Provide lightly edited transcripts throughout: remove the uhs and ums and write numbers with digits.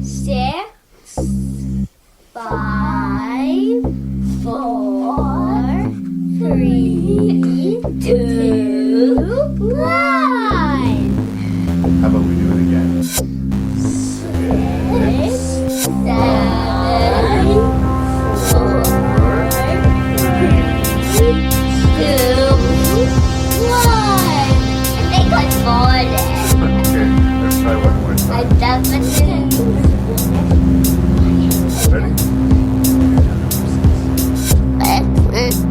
6, 5, 4, 3, 2, 1. How about we do it again? 6, 7, 4, 3, 2, 1. I think I farted. Okay, let's try one more I time. definitely. Ready?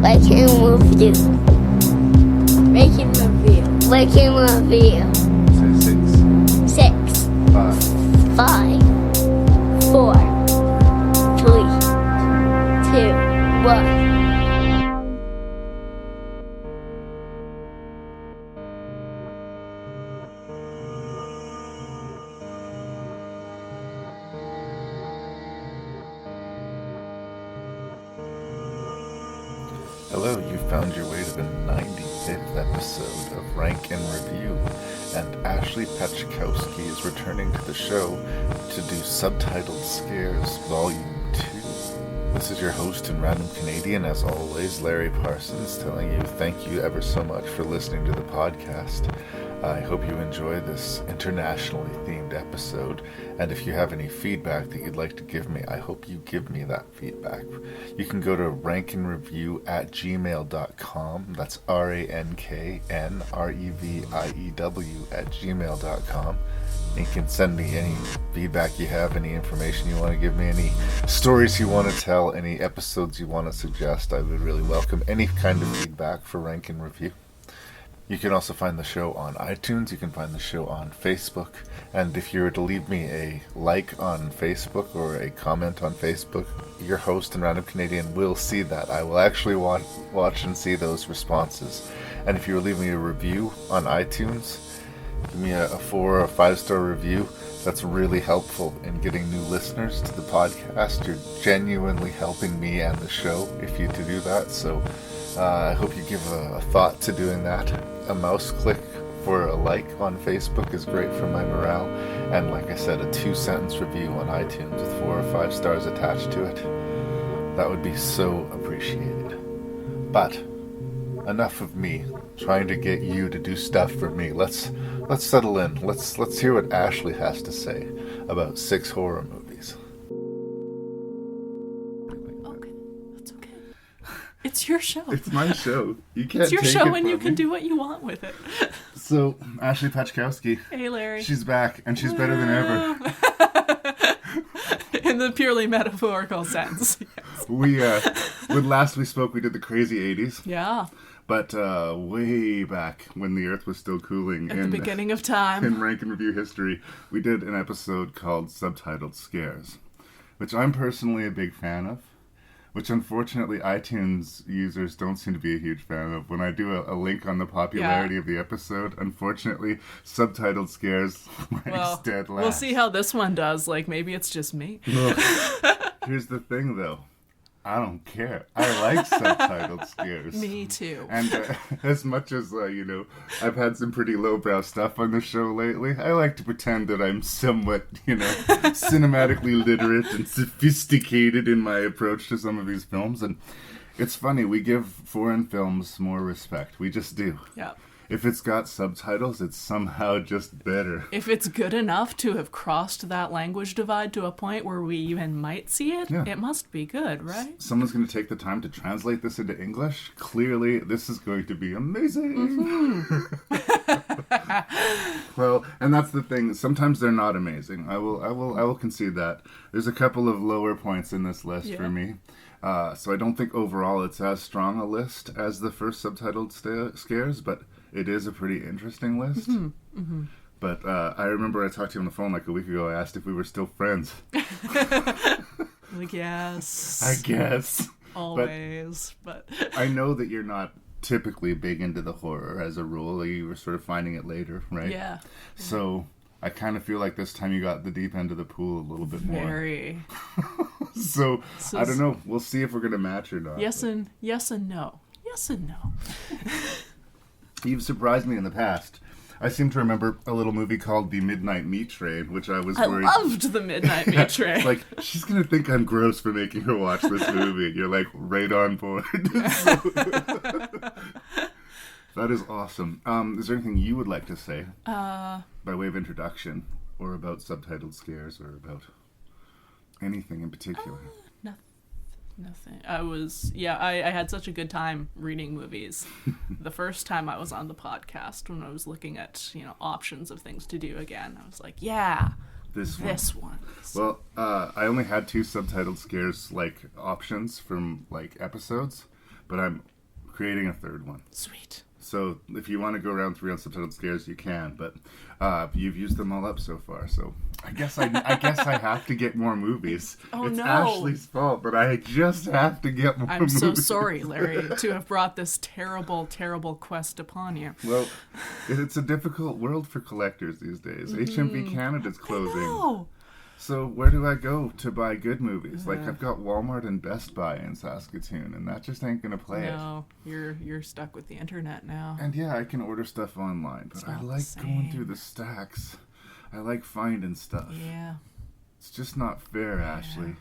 I can move you. Making review. Making review. Say 6, 6, 5, 5, 4, 3, 2, 1. Hello, you found your way to the 95th episode of Rank and Review, and Ashley Pachkowski is returning to the show to do Subtitled Scares Volume 2. This is your host and random Canadian, as always, Larry Parsons, telling you thank you ever so much for listening to the podcast. I hope you enjoy this internationally themed episode, and if you have any feedback that you'd like to give me, I hope you give me that feedback. You can go to ranknreview@gmail.com. That's ranknreview@gmail.com. You can send me any feedback you have, any information you want to give me, any stories you want to tell, any episodes you want to suggest. I would really welcome any kind of feedback for Rank and Review. You can also find the show on iTunes, you can find the show on Facebook, and if you were to leave me a like on Facebook or a comment on Facebook, your host and Random Canadian will see that. I will actually watch and see those responses. And if you were leaving me a review on iTunes, give me a 4 or 5-star review. That's really helpful in getting new listeners to the podcast. You're genuinely helping me and the show if you do that, so I hope you give a thought to doing that. A mouse click for a like on Facebook is great for my morale. And like I said, a 2-sentence review on iTunes with 4 or 5 stars attached to it. That would be so appreciated. But enough of me trying to get you to do stuff for me. Let's settle in. Let's hear what Ashley has to say about 6 horror movies. It's your show. It's my show. You can't. It's your take show, it and you from can me. do what you want with it. So, Ashley Pachkowski. Hey, Larry. She's back, and she's better than ever. In the purely metaphorical sense. Yes. When last we spoke, we did the crazy 80s. Yeah. But way back when the Earth was still cooling. At the beginning of time. In Rank and Review history, we did an episode called Subtitled Scares, which I'm personally a big fan of. Which unfortunately iTunes users don't seem to be a huge fan of. When I do a link on the popularity of the episode, unfortunately, Subtitled Scares ranks dead last. We'll see how this one does. Like, maybe it's just me. Look, here's the thing, though. I don't care. I like Subtitled Scares. Me too. And as much as, I've had some pretty lowbrow stuff on the show lately, I like to pretend that I'm somewhat, cinematically literate and sophisticated in my approach to some of these films. And it's funny, we give foreign films more respect. We just do. Yeah. If it's got subtitles, it's somehow just better. If it's good enough to have crossed that language divide to a point where we even might see it, It must be good, right? Someone's going to take the time to translate this into English. Clearly, this is going to be amazing. Mm-hmm. Well, and that's the thing. Sometimes they're not amazing. I will concede that. There's a couple of lower points in this list for me. So I don't think overall it's as strong a list as the first Subtitled Scares, but it is a pretty interesting list. Mm-hmm. Mm-hmm. But I remember I talked to you on the phone like a week ago. I asked if we were still friends. Like, yes. I guess. Always. But I know that you're not typically big into the horror as a rule. You were sort of finding it later, right? Yeah. So I kind of feel like this time you got the deep end of the pool a little bit more. Very. So I don't know. We'll see if we're going to match or not. Yes and no. Yes and no. You've surprised me in the past I seem to remember a little movie called The Midnight Meat Train, which I was I worried... loved The Midnight Meat Train. Like, she's going to think I'm gross for making her watch this movie. And you're like, right on board. That is awesome. Is there anything you would like to say by way of introduction, or about Subtitled Scares, or about anything in particular? Nothing. I had such a good time reading movies. The first time I was on the podcast, when I was looking at, options of things to do again, I was like, yeah, this one. Well, I only had 2 Subtitled Scares, options from, episodes, but I'm creating a 3rd one. Sweet. So if you want to go around 3 on Subtitled Scares, you can, but you've used them all up so far, so I guess I have to get more movies. It's Ashley's fault, but I just have to get more movies. I'm so sorry, Larry, to have brought this terrible, terrible quest upon you. Well, it's a difficult world for collectors these days. HMV Canada's closing. I know. So where do I go to buy good movies? I've got Walmart and Best Buy in Saskatoon, and that just ain't gonna play it. No, you're stuck with the internet now. And yeah, I can order stuff online, but I like going through the stacks. I like finding stuff. Yeah. It's just not fair, Ashley.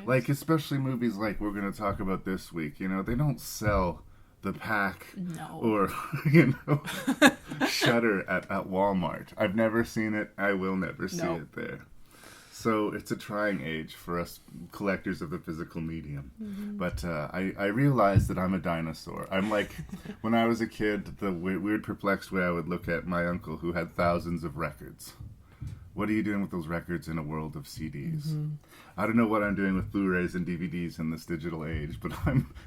Especially movies like we're gonna talk about this week. They don't sell the pack or Shudder at Walmart. I've never seen it. I will never see it there. So it's a trying age for us collectors of the physical medium. Mm-hmm. But I realized that I'm a dinosaur. I'm like, when I was a kid, the weird perplexed way I would look at my uncle who had thousands of records. What are you doing with those records in a world of CDs? Mm-hmm. I don't know what I'm doing with Blu-rays and DVDs in this digital age, but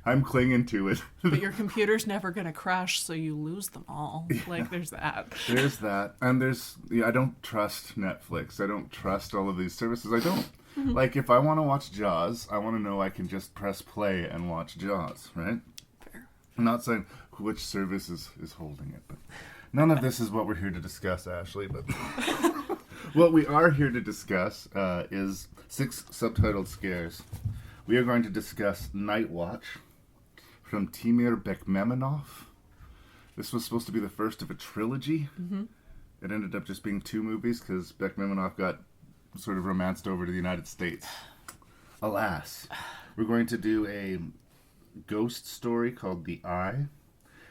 I'm clinging to it. But your computer's never going to crash, so you lose them all. Yeah. There's that. There's that. And I don't trust Netflix. I don't trust all of these services. I don't. Mm-hmm. If I want to watch Jaws, I want to know I can just press play and watch Jaws, right? Fair. I'm not saying which service is holding it, but none of this is what we're here to discuss, Ashley, but... What we are here to discuss is 6 Subtitled Scares. We are going to discuss Night Watch from Timur Bekmambetov. This was supposed to be the first of a trilogy. Mm-hmm. It ended up just being 2 movies because Bekmambetov got sort of romanced over to the United States. Alas. We're going to do a ghost story called The Eye,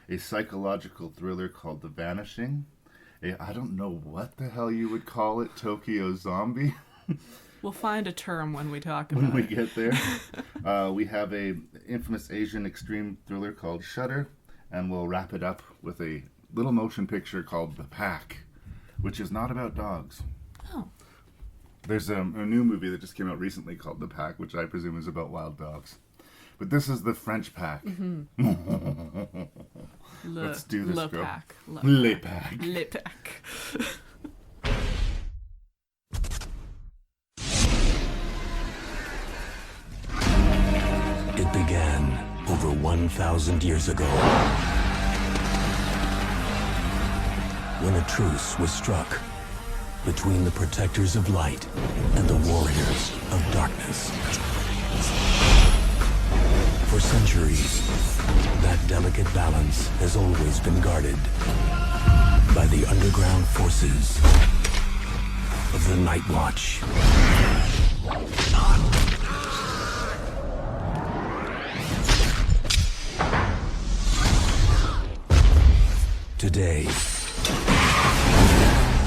a psychological thriller called The Vanishing, I don't know what the hell you would call it, Tokyo Zombie. We'll find a term when we talk about it. When we get there. We have a infamous Asian extreme thriller called Shudder, and we'll wrap it up with a little motion picture called The Pack, which is not about dogs. Oh. There's a new movie that just came out recently called The Pack, which I presume is about wild dogs. But this is the French Pack. Mm-hmm. Let's do this, girl. Pack. Le Pack. Le Pack. It began over 1,000 years ago, when a truce was struck between the protectors of light and the warriors of darkness. For centuries, that delicate balance has always been guarded by the underground forces of the Night Watch. Today,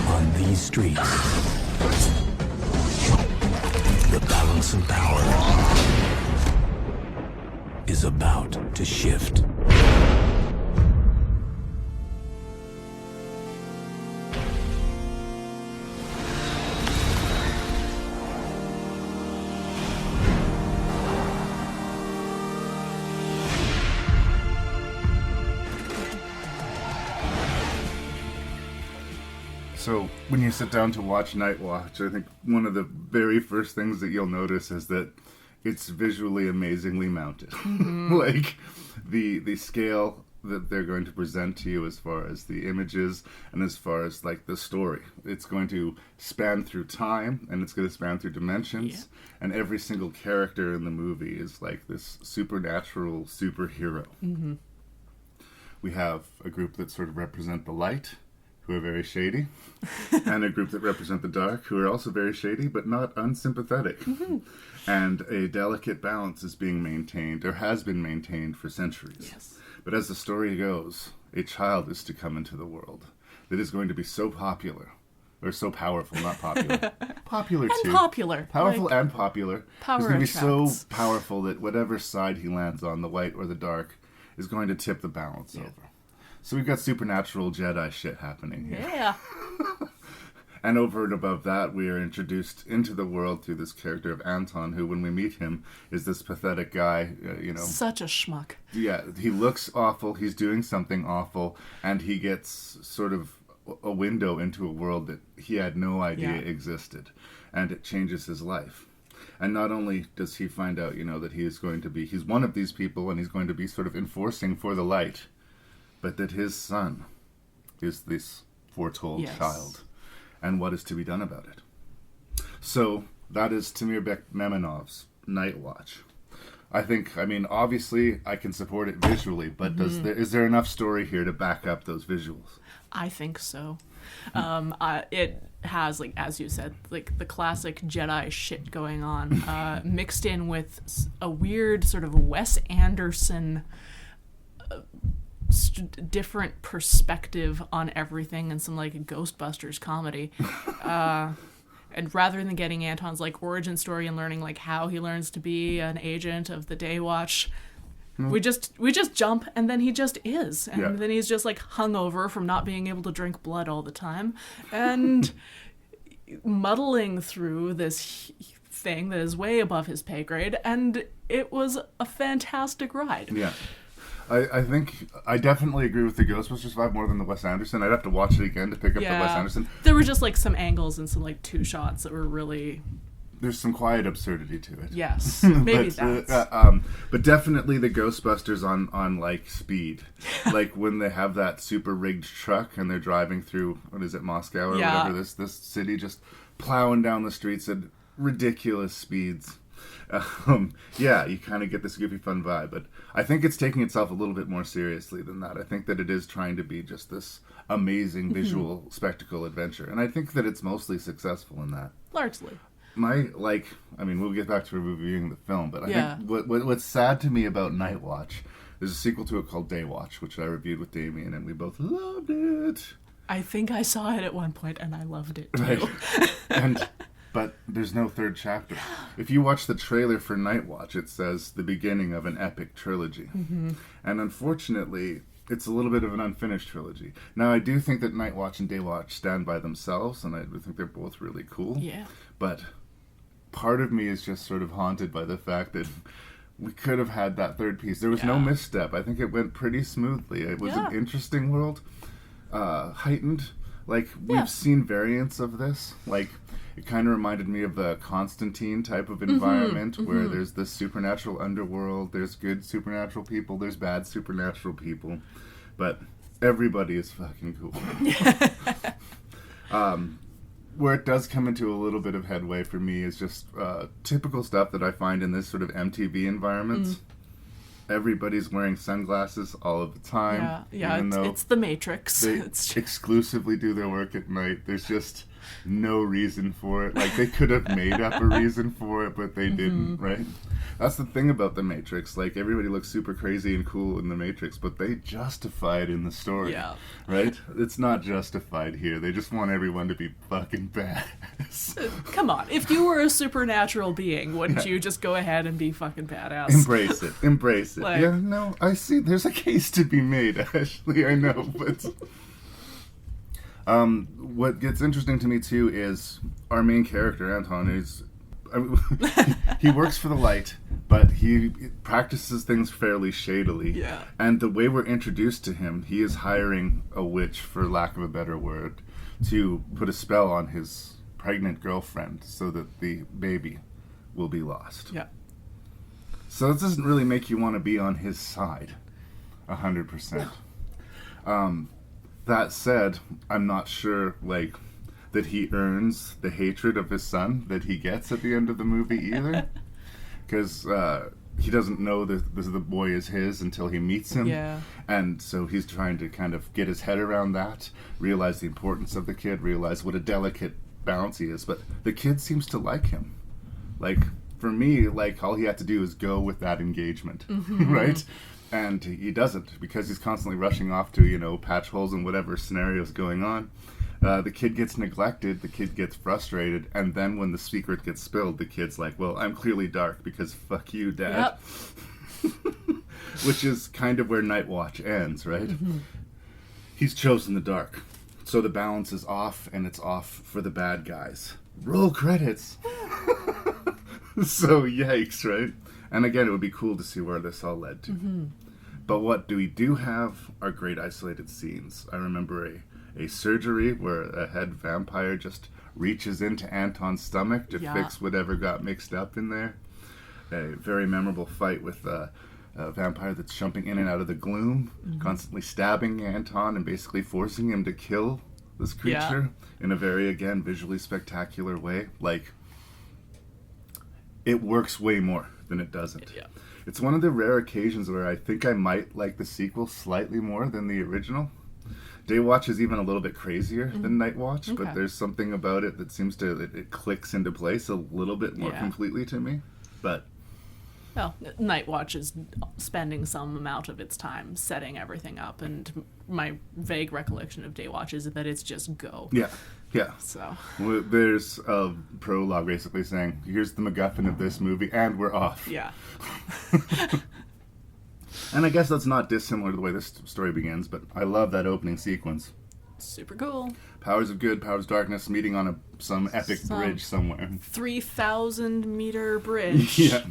on these streets, the balance of power is about to shift. So when you sit down to watch Night Watch, I think one of the very first things that you'll notice is that it's visually amazingly mounted. Mm-hmm. Like the scale that they're going to present to you as far as the images and as far as like the story. It's going to span through time and it's going to span through dimensions. Yeah. And every single character in the movie is like this supernatural superhero. Mm-hmm. We have a group that sort of represent the light, who are very shady, and a group that represent the dark, who are also very shady, but not unsympathetic. And a delicate balance is being maintained, or has been maintained for centuries. Yes. But as the story goes, a child is to come into the world that is going to be so popular, or so powerful, not popular. Popular And too. popular. Powerful Like, and popular. power He's going to be so attracts. powerful that whatever side he lands on, the light or the dark, is going to tip the balance over. So we've got supernatural Jedi shit happening here. Yeah. And over and above that, we are introduced into the world through this character of Anton, who, when we meet him, is this pathetic guy, Such a schmuck. Yeah, he looks awful, he's doing something awful, and he gets sort of a window into a world that he had no idea existed, and it changes his life. And not only does he find out, that he's one of these people, and he's going to be sort of enforcing for the light, but that his son is this foretold child, and what is to be done about it. So, that is Timur Bekmambetov's Night Watch. Obviously, I can support it visually, but is there enough story here to back up those visuals? I think so. It has, like, as you said, like the classic Jedi shit going on, mixed in with a weird sort of Wes Anderson different perspective on everything, and some like Ghostbusters comedy. And rather than getting Anton's like origin story and learning like how he learns to be an agent of the Day Watch, we just jump, and then he just is, and then he's just like hungover from not being able to drink blood all the time, and muddling through this thing that is way above his pay grade, and it was a fantastic ride. Yeah. I think I definitely agree with the Ghostbusters vibe more than the Wes Anderson. I'd have to watch it again to pick up the Wes Anderson. There were just like some angles and some like two shots that were really... There's some quiet absurdity to it. Yes, maybe but definitely the Ghostbusters on like speed, like when they have that super rigged truck and they're driving through, what is it, Moscow or whatever, this city, just plowing down the streets at ridiculous speeds. You kind of get this goofy fun vibe, but I think it's taking itself a little bit more seriously than that. I think that it is trying to be just this amazing visual spectacle adventure, and I think that it's mostly successful in that. largely. We'll get back to reviewing the film, but I think what's sad to me about Night Watch, there's a sequel to it called Day Watch, which I reviewed with Damien, and we both loved it. I think I saw it at one point, and I loved it too. Right. But there's no third chapter. If you watch the trailer for Night Watch, it says the beginning of an epic trilogy. And unfortunately, it's a little bit of an unfinished trilogy. Now, I do think that Night Watch and Day Watch stand by themselves, and I think they're both really cool. Yeah. But part of me is just sort of haunted by the fact that we could have had that third piece. There was no misstep. I think it went pretty smoothly. It was an interesting world, heightened. Like, we've seen variants of this. Like, it kind of reminded me of the Constantine type of environment where there's this supernatural underworld, there's good supernatural people, there's bad supernatural people, but everybody is fucking cool. Where it does come into a little bit of headway for me is just typical stuff that I find in this sort of MTV environments. Everybody's wearing sunglasses all of the time. Even though it's the Matrix. they exclusively do their work at night. There's just no reason for it. Like, they could have made up a reason for it, but they didn't, right? That's the thing about the Matrix. Like, everybody looks super crazy and cool in the Matrix, but they justify it in the story, right? It's not justified here. They just want everyone to be fucking badass. Come on. If you were a supernatural being, wouldn't you just go ahead and be fucking badass? Embrace it. Embrace it. Like, yeah, no, I see. There's a case to be made, Ashley. I know, but... what gets interesting to me, too, is our main character, Anton, he works for the light, but he practices things fairly shadily. Yeah. And the way we're introduced to him, he is hiring a witch, for lack of a better word, to put a spell on his pregnant girlfriend so that the baby will be lost. Yeah. So this doesn't really make you want to be on his side 100%. That said, I'm not sure, that he earns the hatred of his son that he gets at the end of the movie either. Because he doesn't know that the boy is his until he meets him. Yeah. And so he's trying to kind of get his head around that, realize the importance of the kid, realize what a delicate balance he is. But the kid seems to like him. Like, for me, like, all he had to do is go with that engagement, right? And he doesn't, because he's constantly rushing off to, you know, patch holes and whatever scenario's going on. The kid gets neglected, the kid gets frustrated, and then when the secret gets spilled, the kid's like, well, I'm clearly dark because fuck you, Dad. Yep. Which is kind of where Night Watch ends, right? He's chosen the dark. So the balance is off, and it's off for the bad guys. Roll credits! So, yikes, right? And again, it would be cool to see where this all led to. But what we do have are great isolated scenes. I remember a surgery where a head vampire just reaches into Anton's stomach to fix whatever got mixed up in there. A very memorable fight with a vampire that's jumping in and out of the gloom, constantly stabbing Anton and basically forcing him to kill this creature in a very, again, visually spectacular way. Like, it works way more than it doesn't. Yeah. It's one of the rare occasions where I think I might like the sequel slightly more than the original. Daywatch is even a little bit crazier than Night Watch, but there's something about it that seems to, it clicks into place a little bit more completely to me. But well, Night Watch is spending some amount of its time setting everything up, and my vague recollection of Daywatch is that it's just go. Yeah. So there's a prologue basically saying, here's the MacGuffin of this movie, and we're off. Yeah. And I guess that's not dissimilar to the way this story begins, but I love that opening sequence. Super cool. Powers of good, powers of darkness, meeting on some epic bridge somewhere. 3,000-meter bridge. Yeah.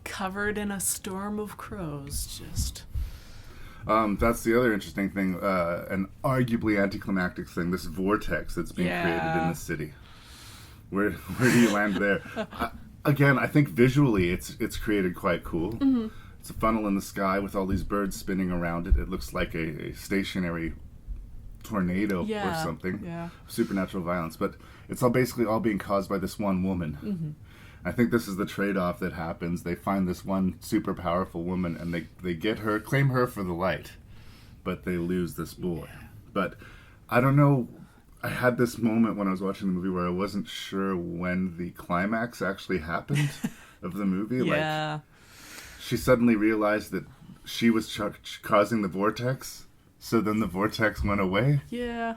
Covered in a storm of crows. Just... that's the other interesting thing, an arguably anticlimactic thing, this vortex that's being created in the city. Where do you land there? Again, I think visually it's created quite cool. It's a funnel in the sky with all these birds spinning around it. It looks like a stationary tornado or something. Yeah. Supernatural violence. But it's basically all being caused by this one woman. I think this is the trade-off that happens. They find this one super powerful woman and they get her, claim her for the light, but they lose this boy. But I don't know, I had this moment when I was watching the movie where I wasn't sure when the climax actually happened of the movie. Like, she suddenly realized that she was causing the vortex, so then the vortex went away. Yeah.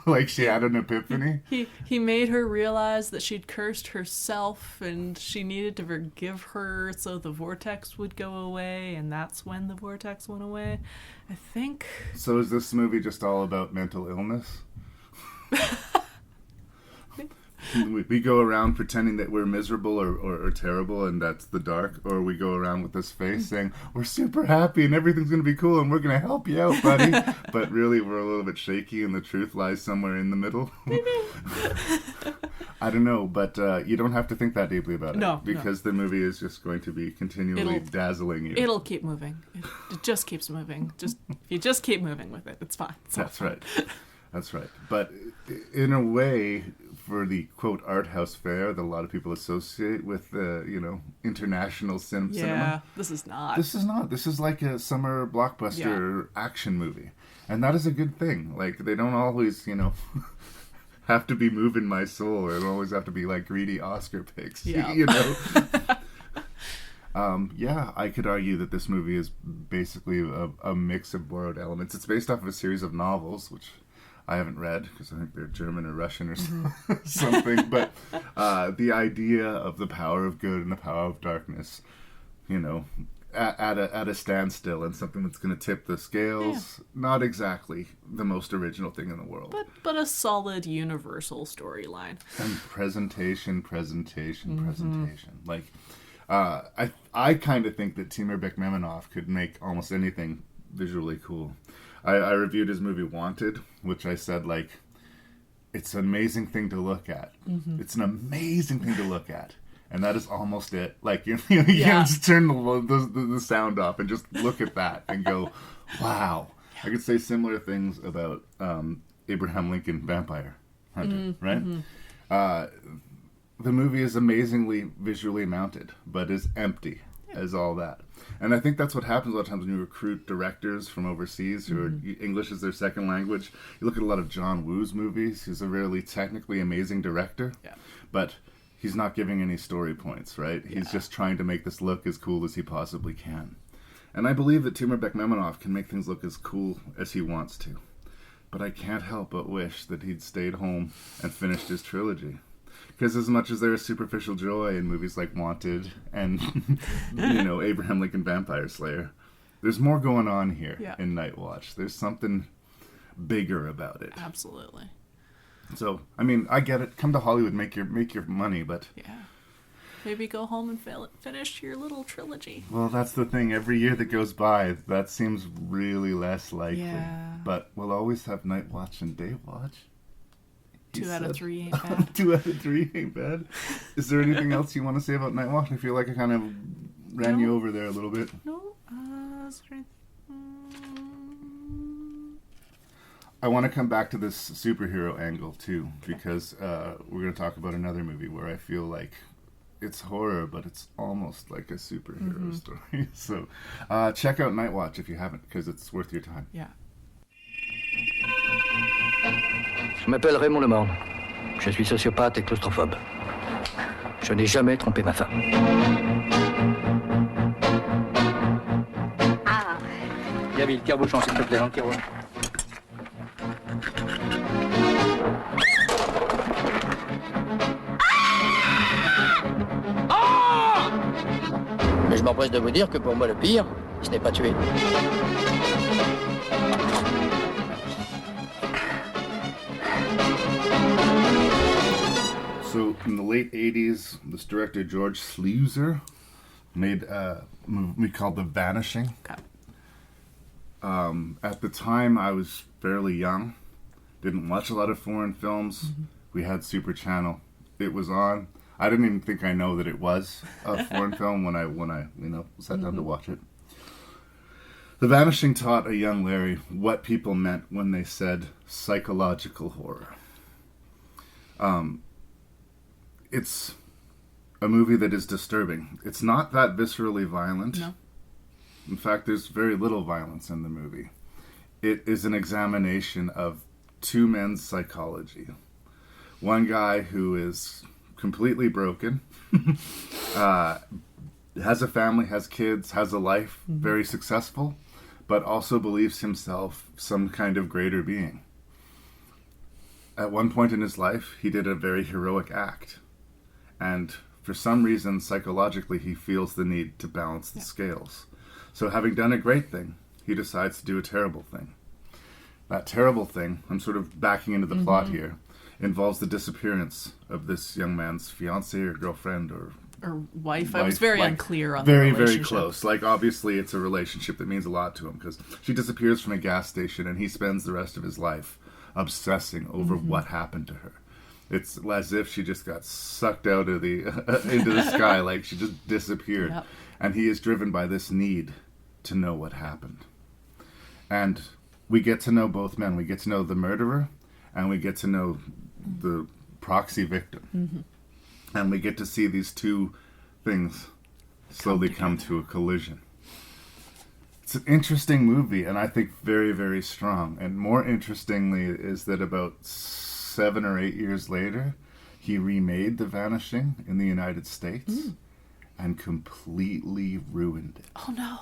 Like she had an epiphany. He made her realize that she'd cursed herself and she needed to forgive her so the vortex would go away, and that's when the vortex went away, I think. So is this movie just all about mental illness? We go around pretending that we're miserable or terrible and that's the dark, or we go around with this face saying we're super happy and everything's going to be cool and we're going to help you out, buddy. But really we're a little bit shaky and the truth lies somewhere in the middle. I don't know, but you don't have to think that deeply about it. Because the movie is just going to be continually dazzling you. It'll keep moving. It just keeps moving. You just keep moving with it. It's fine. That's right. That's right. But in a way, for the quote art house fare that a lot of people associate with international cinema. Yeah, this is not. This is like a summer blockbuster action movie, and that is a good thing. Like they don't always have to be moving my soul, or they don't always have to be like greedy Oscar picks. Yeah. I could argue that this movie is basically a mix of borrowed elements. It's based off of a series of novels, which I haven't read because I think they're German or Russian or something. But the idea of the power of good and the power of darkness, at a standstill, and something that's going to tip the scales. Not exactly the most original thing in the world, but a solid universal storyline. And presentation. Like, I kind of think that Timur Bekmambetov could make almost anything visually cool. I reviewed his movie Wanted, which I said, like, it's an amazing thing to look at. It's an amazing thing to look at. And that is almost it. Like, you can just turn the sound off and just look at that and go, wow. I could say similar things about Abraham Lincoln Vampire Hunter, right? The movie is amazingly visually mounted, but is empty. as all that. And I think that's what happens a lot of times when you recruit directors from overseas who are English is their second language. You look at a lot of John Woo's movies. He's a really technically amazing director, but he's not giving any story points, right? He's just trying to make this look as cool as he possibly can. And I believe that Timur Bekmambetov can make things look as cool as he wants to. But I can't help but wish that he'd stayed home and finished his trilogy. Because as much as there is superficial joy in movies like Wanted and, Abraham Lincoln Vampire Slayer, there's more going on here in Night Watch. There's something bigger about it. Absolutely. So, I mean, I get it. Come to Hollywood, make your money, but... Yeah. Maybe go home and finish your little trilogy. Well, that's the thing. Every year that goes by, that seems really less likely. Yeah. But we'll always have Night Watch and Day Watch. 2 out of 3 ain't bad. 2 out of 3 ain't bad. Is there anything else you want to say about Night Watch? I feel like I kind of ran you over there a little bit. No. I want to come back to this superhero angle, too, because we're going to talk about another movie where I feel like it's horror, but it's almost like a superhero story. So check out Night Watch if you haven't, because it's worth your time. Yeah. Je m'appelle Raymond Lemorne. Je suis sociopathe et claustrophobe. Je n'ai jamais trompé ma femme. Ah. Gabi, le tire-bouchon, s'il te plaît, dans le tiroir. Mais je m'empresse de vous dire que pour moi, le pire, ce n'est pas tuer. So, in the late 80s, this director, George Sluizer, made a movie called The Vanishing. Okay. At the time, I was fairly young. Didn't watch a lot of foreign films. We had Super Channel. It was on. I didn't even think I know that it was a foreign film when I sat down to watch it. The Vanishing taught a young Larry what people meant when they said psychological horror. It's a movie that is disturbing. It's not that viscerally violent. No. In fact, there's very little violence in the movie. It is an examination of two men's psychology. One guy who is completely broken, has a family, has kids, has a life, very successful, but also believes himself some kind of greater being. At one point in his life, he did a very heroic act. And for some reason, psychologically, he feels the need to balance the scales. So having done a great thing, he decides to do a terrible thing. That terrible thing, I'm sort of backing into the plot here, involves the disappearance of this young man's fiancée or girlfriend or wife. I was very unclear on very, the relationship. very close. Like, obviously, it's a relationship that means a lot to him because she disappears from a gas station and he spends the rest of his life obsessing over what happened to her. It's as if she just got sucked out of the into the sky, like she just disappeared. Yep. And he is driven by this need to know what happened. And we get to know both men. We get to know the murderer and we get to know the proxy victim. And we get to see these two things slowly come to a collision. It's an interesting movie, and I think very, very strong. And more interestingly is that about 7 or 8 years later, he remade The Vanishing in the United States and completely ruined it. Oh, no.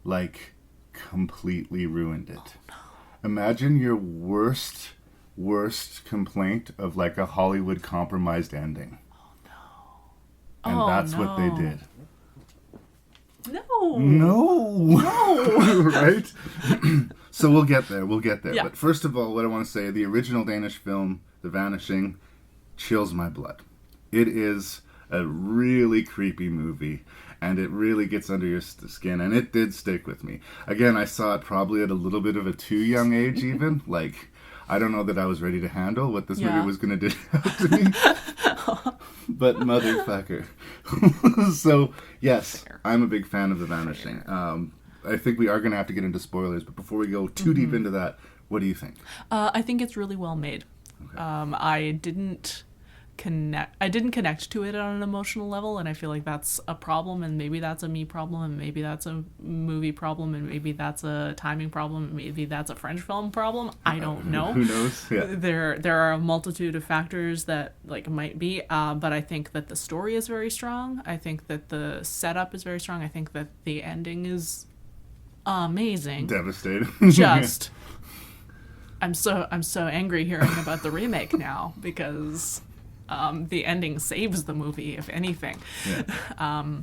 Like, completely ruined it. Oh, no. Imagine your worst complaint of like a Hollywood compromised ending. And that's what they did. No. Right? So we'll get there. Yeah. But first of all, what I want to say, the original Danish film, The Vanishing, chills my blood. It is a really creepy movie, and it really gets under your skin, and it did stick with me. Again, I saw it probably at a little bit of a too young age even. Like, I don't know that I was ready to handle what this movie was going to do to me. But motherfucker. So, yes, I'm a big fan of The Vanishing. I think we are going to have to get into spoilers, but before we go too deep into that, what do you think? I think it's really well made. Okay. I didn't didn't connect to it on an emotional level, and I feel like that's a problem, and maybe that's a me problem, and maybe that's a movie problem, and maybe that's a timing problem, and maybe that's a French film problem. I don't know. Who knows? Yeah. There are a multitude of factors that like might be, but I think that the story is very strong. I think that the setup is very strong. I think that the ending is amazing. Devastating. Just I'm so angry hearing about the remake now, because the ending saves the movie, if anything. Yeah.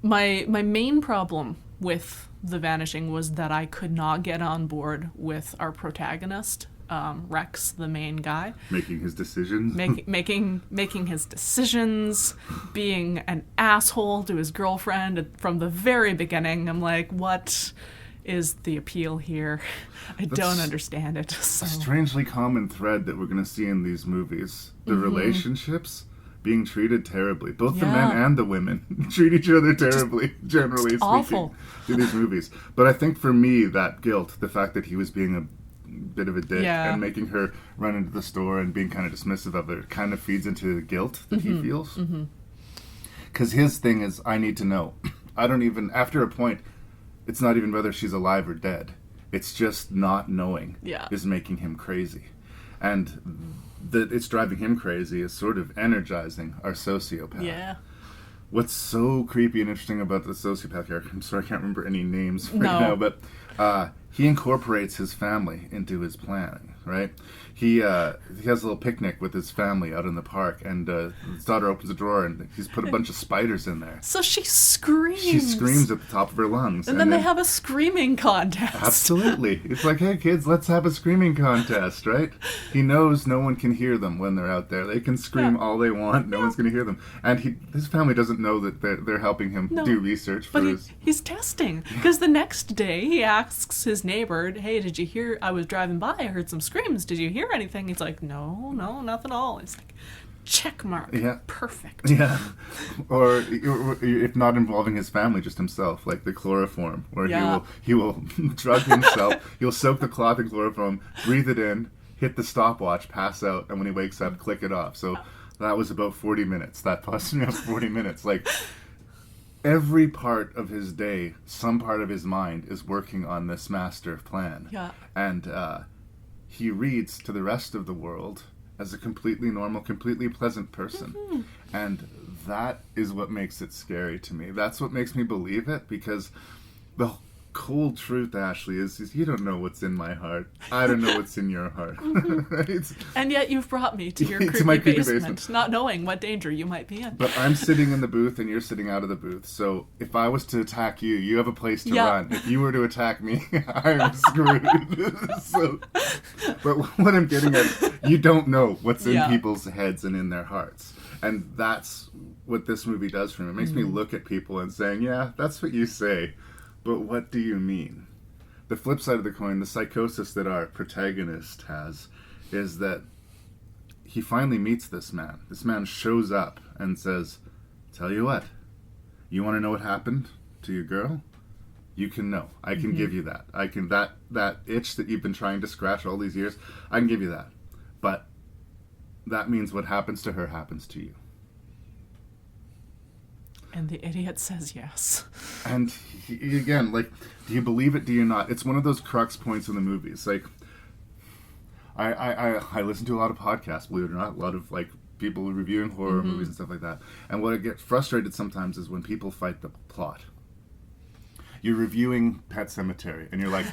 My main problem with The Vanishing was that I could not get on board with our protagonist, Rex, the main guy. Making his decisions. Making his decisions, being an asshole to his girlfriend from the very beginning. I'm like, what is the appeal here? I don't understand it. So. A strangely common thread that we're going to see in these movies. The relationships being treated terribly. Both the men and the women treat each other terribly, generally speaking, awful. in these movies. But I think for me, that guilt, the fact that he was being a bit of a dick and making her run into the store and being kind of dismissive of it, kind of feeds into the guilt that he feels. Because his thing is, I need to know. I don't even, after a point, it's not even whether she's alive or dead. It's just not knowing is making him crazy. And that it's driving him crazy is sort of energizing our sociopath. Yeah. What's so creepy and interesting about the sociopath character, I'm sorry I can't remember any names right now, but he incorporates his family into his planning, right? He has a little picnic with his family out in the park, and his daughter opens the drawer, and he's put a bunch of spiders in there. So she screams. She screams at the top of her lungs. And then they have a screaming contest. Absolutely. It's like, hey, kids, let's have a screaming contest, right? He knows no one can hear them when they're out there. They can scream all they want. No one's going to hear them. And his family doesn't know that they're helping him do research for his... he's testing. Because the next day, he asks his neighbor, hey, did you hear? I was driving by. I heard some screams. Did you hear anything? He's like, no, nothing at all. It's like, check mark. Yeah. Perfect. Yeah. Or if not involving his family, just himself, like the chloroform, where he will drug himself. He'll soak the cloth in chloroform, breathe it in, hit the stopwatch, pass out, and when he wakes up, click it off. So that was about 40 minutes. That posted me up 40 minutes. Like, every part of his day, some part of his mind is working on this master plan. Yeah. And he reads to the rest of the world as a completely normal, completely pleasant person. And that is what makes it scary to me. That's what makes me believe it, because the cold truth, Ashley, is you don't know what's in my heart. I don't know what's in your heart. Right? And yet you've brought me to your to my creepy basement, not knowing what danger you might be in. But I'm sitting in the booth and you're sitting out of the booth. So if I was to attack you, you have a place to run. If you were to attack me, I'm screwed. But what I'm getting at, you don't know what's in people's heads and in their hearts. And that's what this movie does for me. It makes me look at people and saying, yeah, that's what you say. But what do you mean? The flip side of the coin, the psychosis that our protagonist has, is that he finally meets this man. This man shows up and says, tell you what, you want to know what happened to your girl? You can know. I can give you that. I can that itch that you've been trying to scratch all these years, I can give you that. But that means what happens to her happens to you. And the idiot says yes. And again, like, do you believe it? Do you not? It's one of those crux points in the movies. Like, I listen to a lot of podcasts, believe it or not, a lot of like people reviewing horror movies and stuff like that. And what I get frustrated sometimes is when people fight the plot. You're reviewing Pet Sematary, and you're like,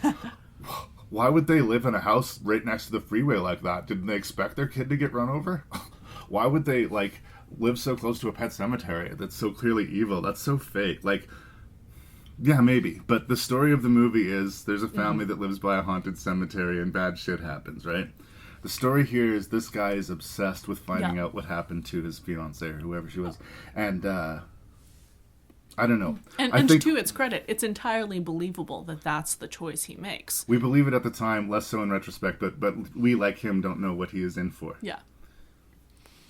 why would they live in a house right next to the freeway like that? Didn't they expect their kid to get run over? Why would they like live so close to a pet cemetery that's so clearly evil? That's so fake. Like, yeah, maybe. But the story of the movie is there's a family that lives by a haunted cemetery and bad shit happens, right? The story here is this guy is obsessed with finding out what happened to his fiancée or whoever she was. And, I don't know. And I think to its credit, it's entirely believable that that's the choice he makes. we believe it at the time, less so in retrospect, but we, like him, don't know what he is in for. Yeah.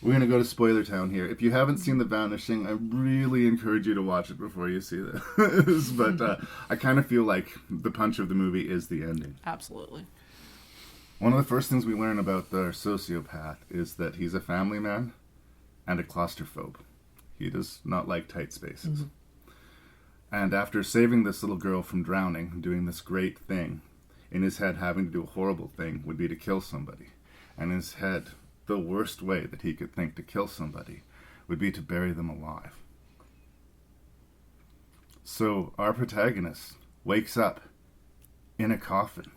We're going to go to Spoiler Town here. If you haven't seen The Vanishing, I really encourage you to watch it before you see this. But I kind of feel like the punch of the movie is the ending. Absolutely. One of the first things we learn about the sociopath is that he's a family man and a claustrophobe. He does not like tight spaces. Mm-hmm. And after saving this little girl from drowning, doing this great thing, in his head having to do a horrible thing would be to kill somebody. And in his head, the worst way that he could think to kill somebody would be to bury them alive. So our protagonist wakes up in a coffin,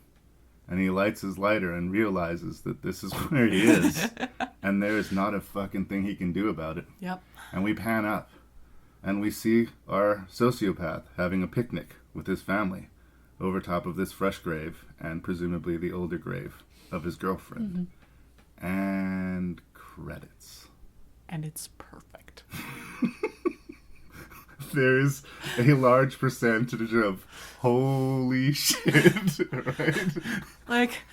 and he lights his lighter and realizes that this is where he is, and there is not a fucking thing he can do about it. Yep. And we pan up, and we see our sociopath having a picnic with his family over top of this fresh grave, and presumably the older grave of his girlfriend. Mm-hmm. And credits. And it's perfect. There's a large percentage of holy shit, right? Like,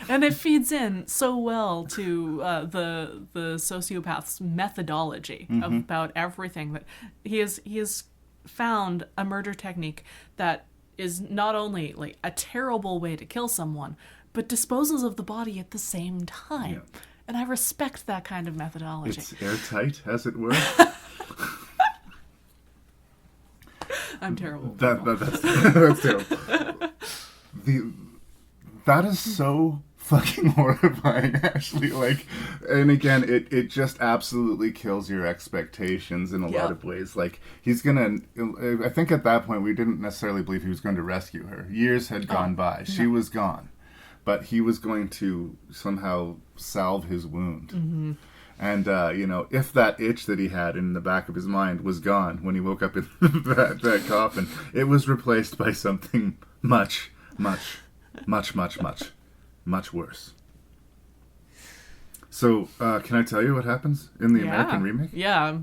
and it feeds in so well to the sociopath's methodology about everything. That he has found a murder technique that is not only like a terrible way to kill someone, but disposes of the body at the same time. Yeah. And I respect that kind of methodology. It's airtight, as it were. I'm terrible. That's terrible. That is so fucking horrifying, Ashley. Like, and again, it just absolutely kills your expectations in a lot of ways. Like, he's gonna. I think at that point we didn't necessarily believe he was going to rescue her. Years had gone by. She was gone, but he was going to somehow salve his wound. Mm-hmm. And, if that itch that he had in the back of his mind was gone when he woke up in that coffin, it was replaced by something much, much, much, much, much, much worse. So, can I tell you what happens in the American remake? Yeah.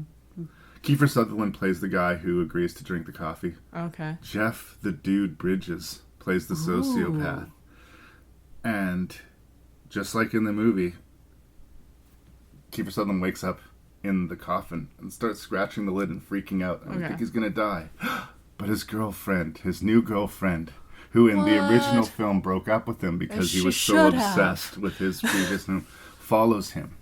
Kiefer Sutherland plays the guy who agrees to drink the coffee. Okay. Jeff the Dude Bridges plays the sociopath. And just like in the movie, Kiefer Sutherland wakes up in the coffin and starts scratching the lid and freaking out. And I think he's going to die. But his girlfriend, his new girlfriend, who in the original film broke up with him because he was so obsessed with his previous film, follows him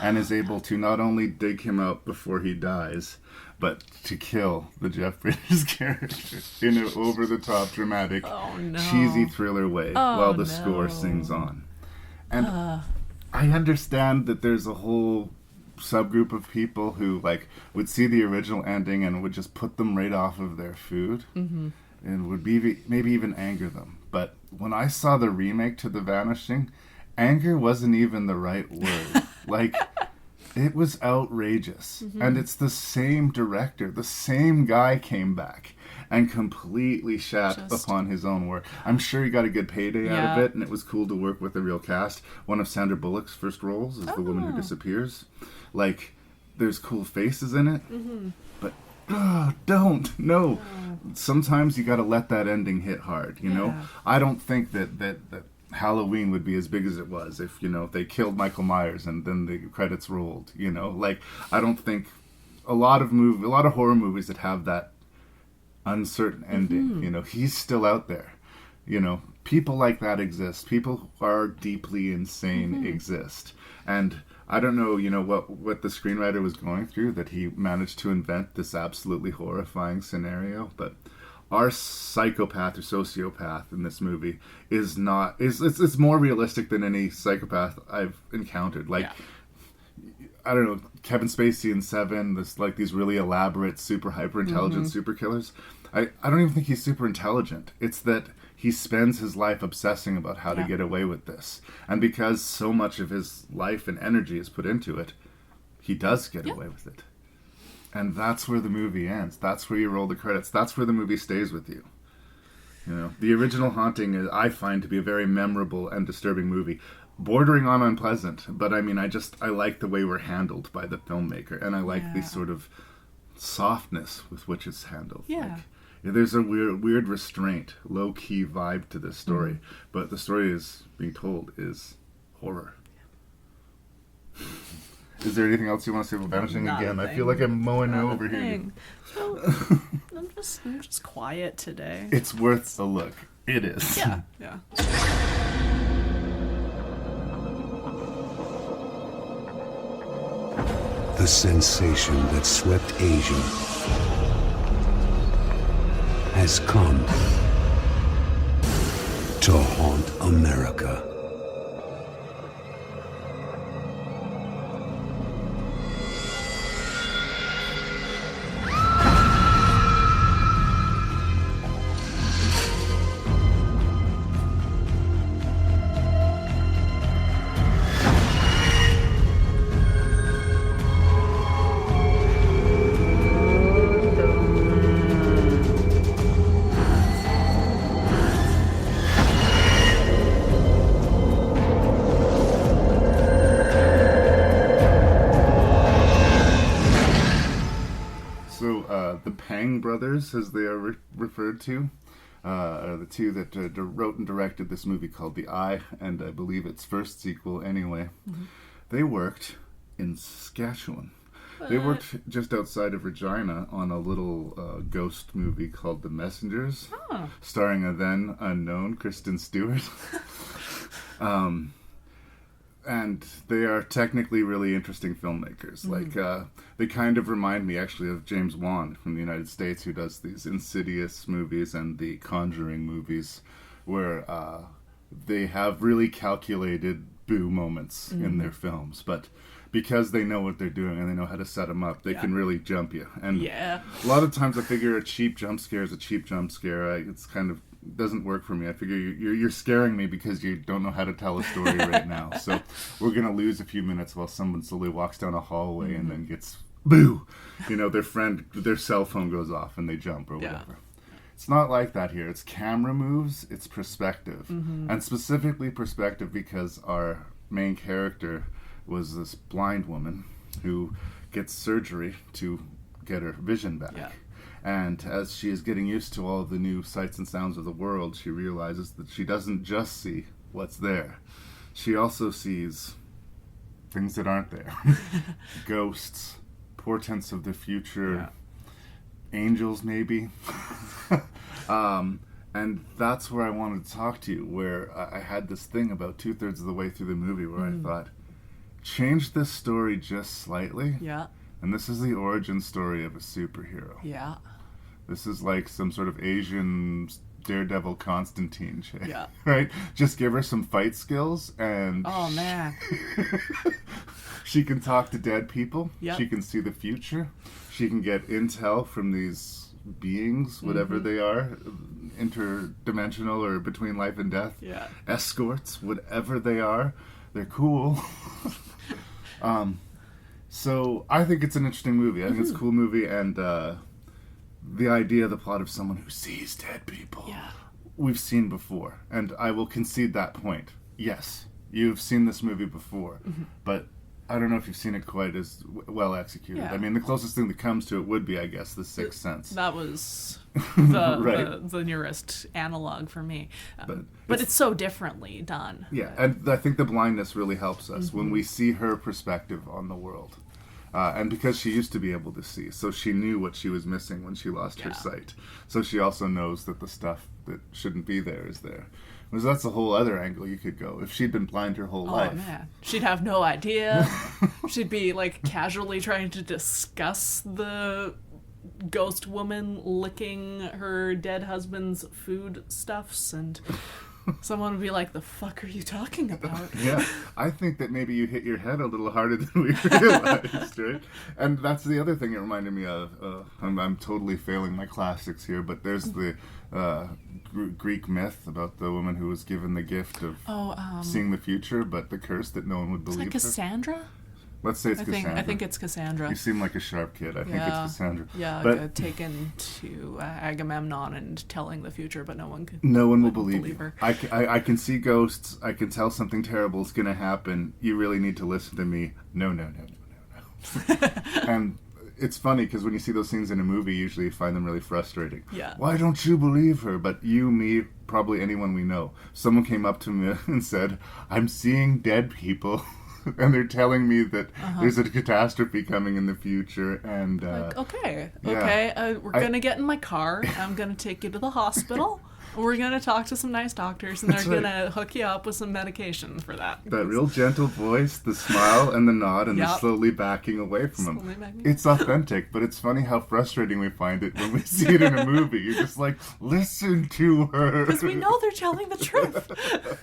and is able to not only dig him out before he dies, but to kill the Jeff Bridges character in an over-the-top, dramatic, cheesy thriller way while the score sings on. And I understand that there's a whole subgroup of people who would see the original ending and would just put them right off of their food, and would maybe even anger them. But when I saw the remake to The Vanishing, anger wasn't even the right word. It was outrageous. And it's the same director, the same guy came back and completely shat upon his own work. I'm sure he got a good payday out of it, and it was cool to work with a real cast. One of Sandra Bullock's first roles is the woman who disappears. There's cool faces in it, but don't. No. Sometimes you got to let that ending hit hard, you know? I don't think that Halloween would be as big as it was if, they killed Michael Myers and then the credits rolled, I don't think a lot of horror movies that have that uncertain ending, he's still out there. People like that exist. People who are deeply insane exist. And I don't know, what the screenwriter was going through that he managed to invent this absolutely horrifying scenario, but our psychopath or sociopath in this movie is it's more realistic than any psychopath I've encountered. I don't know, Kevin Spacey in Seven, these really elaborate, super hyper intelligent super killers. I don't even think he's super intelligent. It's that he spends his life obsessing about how to get away with this. And because so much of his life and energy is put into it, he does get away with it. And that's where the movie ends. That's where you roll the credits. That's where the movie stays with you. The original Haunting I find to be a very memorable and disturbing movie. Bordering on unpleasant, but I like the way we're handled by the filmmaker, and I like the sort of softness with which it's handled. Yeah. There's a weird restraint, low-key vibe to this story, but the story is being told is horror. Is there anything else you want to say about Vanishing again? I feel like I'm mowing over here. So, I'm just quiet today. It's worth a look. It is. Yeah. The sensation that swept Asia has come to haunt America. The Pang brothers, as they are referred to, are the two that wrote and directed this movie called The Eye, and I believe its first sequel anyway. Mm-hmm. They worked in Saskatchewan. They worked just outside of Regina on a little ghost movie called The Messengers, starring a then unknown Kristen Stewart. And they are technically really interesting filmmakers. Mm-hmm. Like, they kind of remind me, actually, of James Wan from the United States, who does these Insidious movies and the Conjuring movies, where they have really calculated boo moments in their films. But because they know what they're doing and they know how to set them up, they can really jump you. And a lot of times I figure a cheap jump scare is a cheap jump scare. It's kind of doesn't work for me. I figure you're scaring me because you don't know how to tell a story right now. So we're going to lose a few minutes while someone slowly walks down a hallway and then gets boo. You know, their cell phone goes off and they jump or whatever. It's not like that here. It's camera moves, it's perspective. And specifically perspective because our main character was this blind woman who gets surgery to get her vision back. Yeah. And as she is getting used to all of the new sights and sounds of the world, she realizes that she doesn't just see what's there. She also sees things that aren't there. Ghosts, portents of the future, angels maybe. And that's where I wanted to talk to you, where I had this thing about 2/3 of the way through the movie where I thought, change this story just slightly. Yeah. And this is the origin story of a superhero. Yeah. This is like some sort of Asian Daredevil Constantine chick. Yeah. Right? Just give her some fight skills and... Oh, man. She can talk to dead people. Yep. She can see the future. She can get intel from these beings, whatever they are, interdimensional or between life and death. Yeah. Escorts, whatever they are. They're cool. So I think it's an interesting movie. I think it's a cool movie, and the idea, the plot of someone who sees dead people, we've seen before. And I will concede that point. Yes, you've seen this movie before, but I don't know if you've seen it quite as well executed. Yeah. I mean, the closest thing that comes to it would be, I guess, The Sixth Sense. That was the nearest analog for me. But it's so differently done. Yeah, and I think the blindness really helps us when we see her perspective on the world. And because she used to be able to see, so she knew what she was missing when she lost her sight. So she also knows that the stuff that shouldn't be there is there. Because that's a whole other angle you could go. If she'd been blind her whole life. Oh, man. She'd have no idea. She'd be, like, casually trying to discuss the ghost woman licking her dead husband's foodstuffs, and someone would be like, the fuck are you talking about? Yeah, I think that maybe you hit your head a little harder than we realized, right? And that's the other thing it reminded me of. I'm totally failing my classics here, but there's the Greek myth about the woman who was given the gift of seeing the future, but the curse that no one would believe her. Cassandra? Let's say it's Cassandra. I think it's Cassandra. You seem like a sharp kid. I think it's Cassandra. Yeah, but taken to Agamemnon and telling the future, but no one will believe her. I can see ghosts. I can tell something terrible is going to happen. You really need to listen to me. No. And it's funny because when you see those scenes in a movie, usually you find them really frustrating. Yeah. Why don't you believe her? But you, me, probably anyone we know. Someone came up to me and said, I'm seeing dead people. And they're telling me that there's a catastrophe coming in the future, and we're gonna get in my car. I'm gonna take you to the hospital. We're gonna talk to some nice doctors, and That's they're right. gonna hook you up with some medication for that. That real gentle voice, the smile and the nod, and the Yep. slowly backing away from him. Slowly backing. It's authentic, but it's funny how frustrating we find it when we see it in a movie. You're just like, listen to her. Because we know they're telling the truth.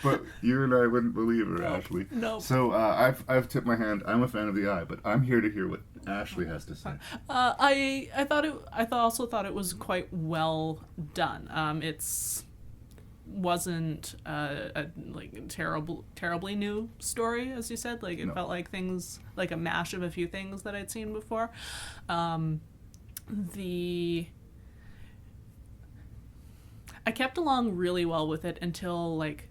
But you and I wouldn't believe her, Ashley. Nope. So I've tipped my hand. I'm a fan of The Eye, but I'm here to hear what Ashley has to say. I also thought it was quite well done. It's wasn't a like terribly new story, as you said. Like, it No. felt like things, like a mash of a few things that I'd seen before. I kept along really well with it until like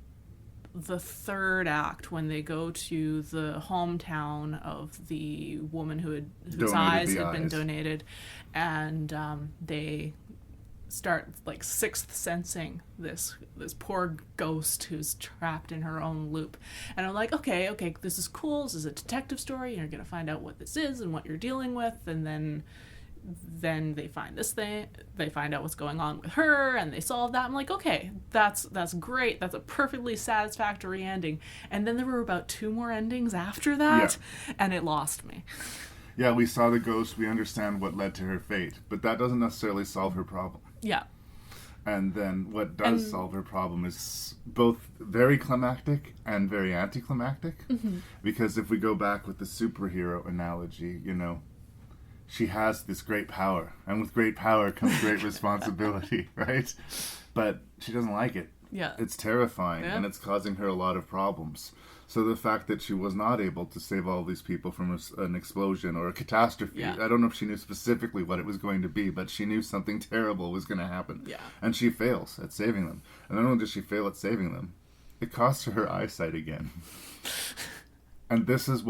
the third act, when they go to the hometown of the woman whose Donated eyes the had been eyes. donated, and they start like sixth sensing this poor ghost who's trapped in her own loop. And I'm like, okay, this is cool. This is a detective story, and you're gonna find out what this is and what you're dealing with, and then they find this thing, they find out what's going on with her, and they solve that. I'm like, okay, that's great. That's a perfectly satisfactory ending. And then there were about 2 more endings after that, and it lost me. Yeah, we saw the ghost. We understand what led to her fate, but that doesn't necessarily solve her problem. Yeah. And then what does solve her problem is both very climactic and very anticlimactic. Mm-hmm. Because if we go back with the superhero analogy, you know, she has this great power, and with great power comes great responsibility, right? But she doesn't like it. Yeah. It's terrifying, Yeah. and it's causing her a lot of problems. So the fact that she was not able to save all these people from an explosion or a catastrophe, Yeah. I don't know if she knew specifically what it was going to be, but she knew something terrible was going to happen. Yeah. And she fails at saving them. And not only does she fail at saving them, it costs her eyesight again. And this is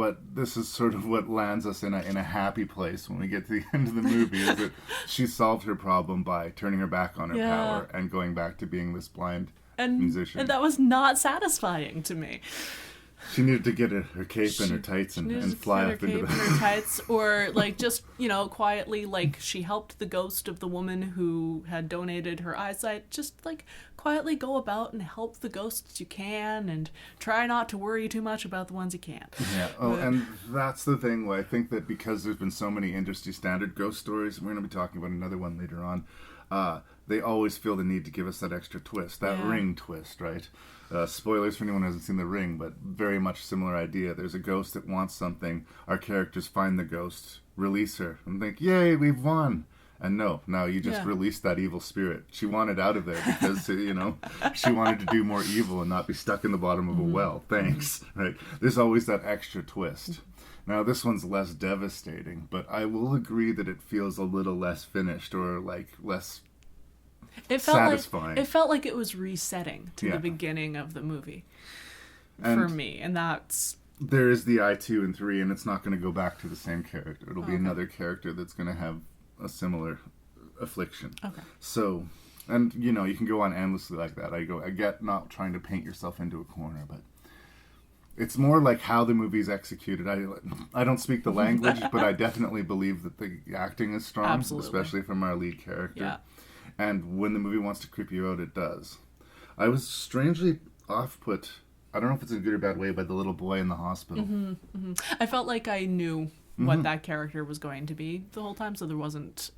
sort of what lands us in a happy place when we get to the end of the movie, is that she solved her problem by turning her back on her Yeah. power and going back to being this blind musician. And that was not satisfying to me. She needed to get her cape and her tights and fly up into her the... tights, or like just, you know, quietly, like she helped the ghost of the woman who had donated her eyesight. Just like quietly go about and help the ghosts you can, and try not to worry too much about the ones you can't. Yeah. Oh, and that's the thing where I think that because there's been so many industry standard ghost stories, and we're going to be talking about another one later on, they always feel the need to give us that extra twist, that ring twist, right? Spoilers for anyone who hasn't seen The Ring, but very much similar idea. There's a ghost that wants something. Our characters find the ghost, release her, and think, yay, we've won. And no, you just released that evil spirit. She wanted out of there because, you know, she wanted to do more evil and not be stuck in the bottom of a well. Thanks, right? There's always that extra twist. Now, this one's less devastating, but I will agree that it feels a little less finished, or like less satisfying. It felt like it was resetting to Yeah. the beginning of the movie And for me, and that's there is the I 2 and 3, and it's not going to go back to the same character. It'll be another character that's going to have a similar affliction. okay. So, and you know, you can go on endlessly like that. I get not trying to paint yourself into a corner, but it's more like how the movie's executed. I don't speak the language, but I definitely believe that the acting is strong, Absolutely. especially from our lead character. Yeah. And when the movie wants to creep you out, it does. I was strangely off-put, I don't know if it's a good or bad way, by the little boy in the hospital. I felt like I knew what that character was going to be the whole time, so there wasn't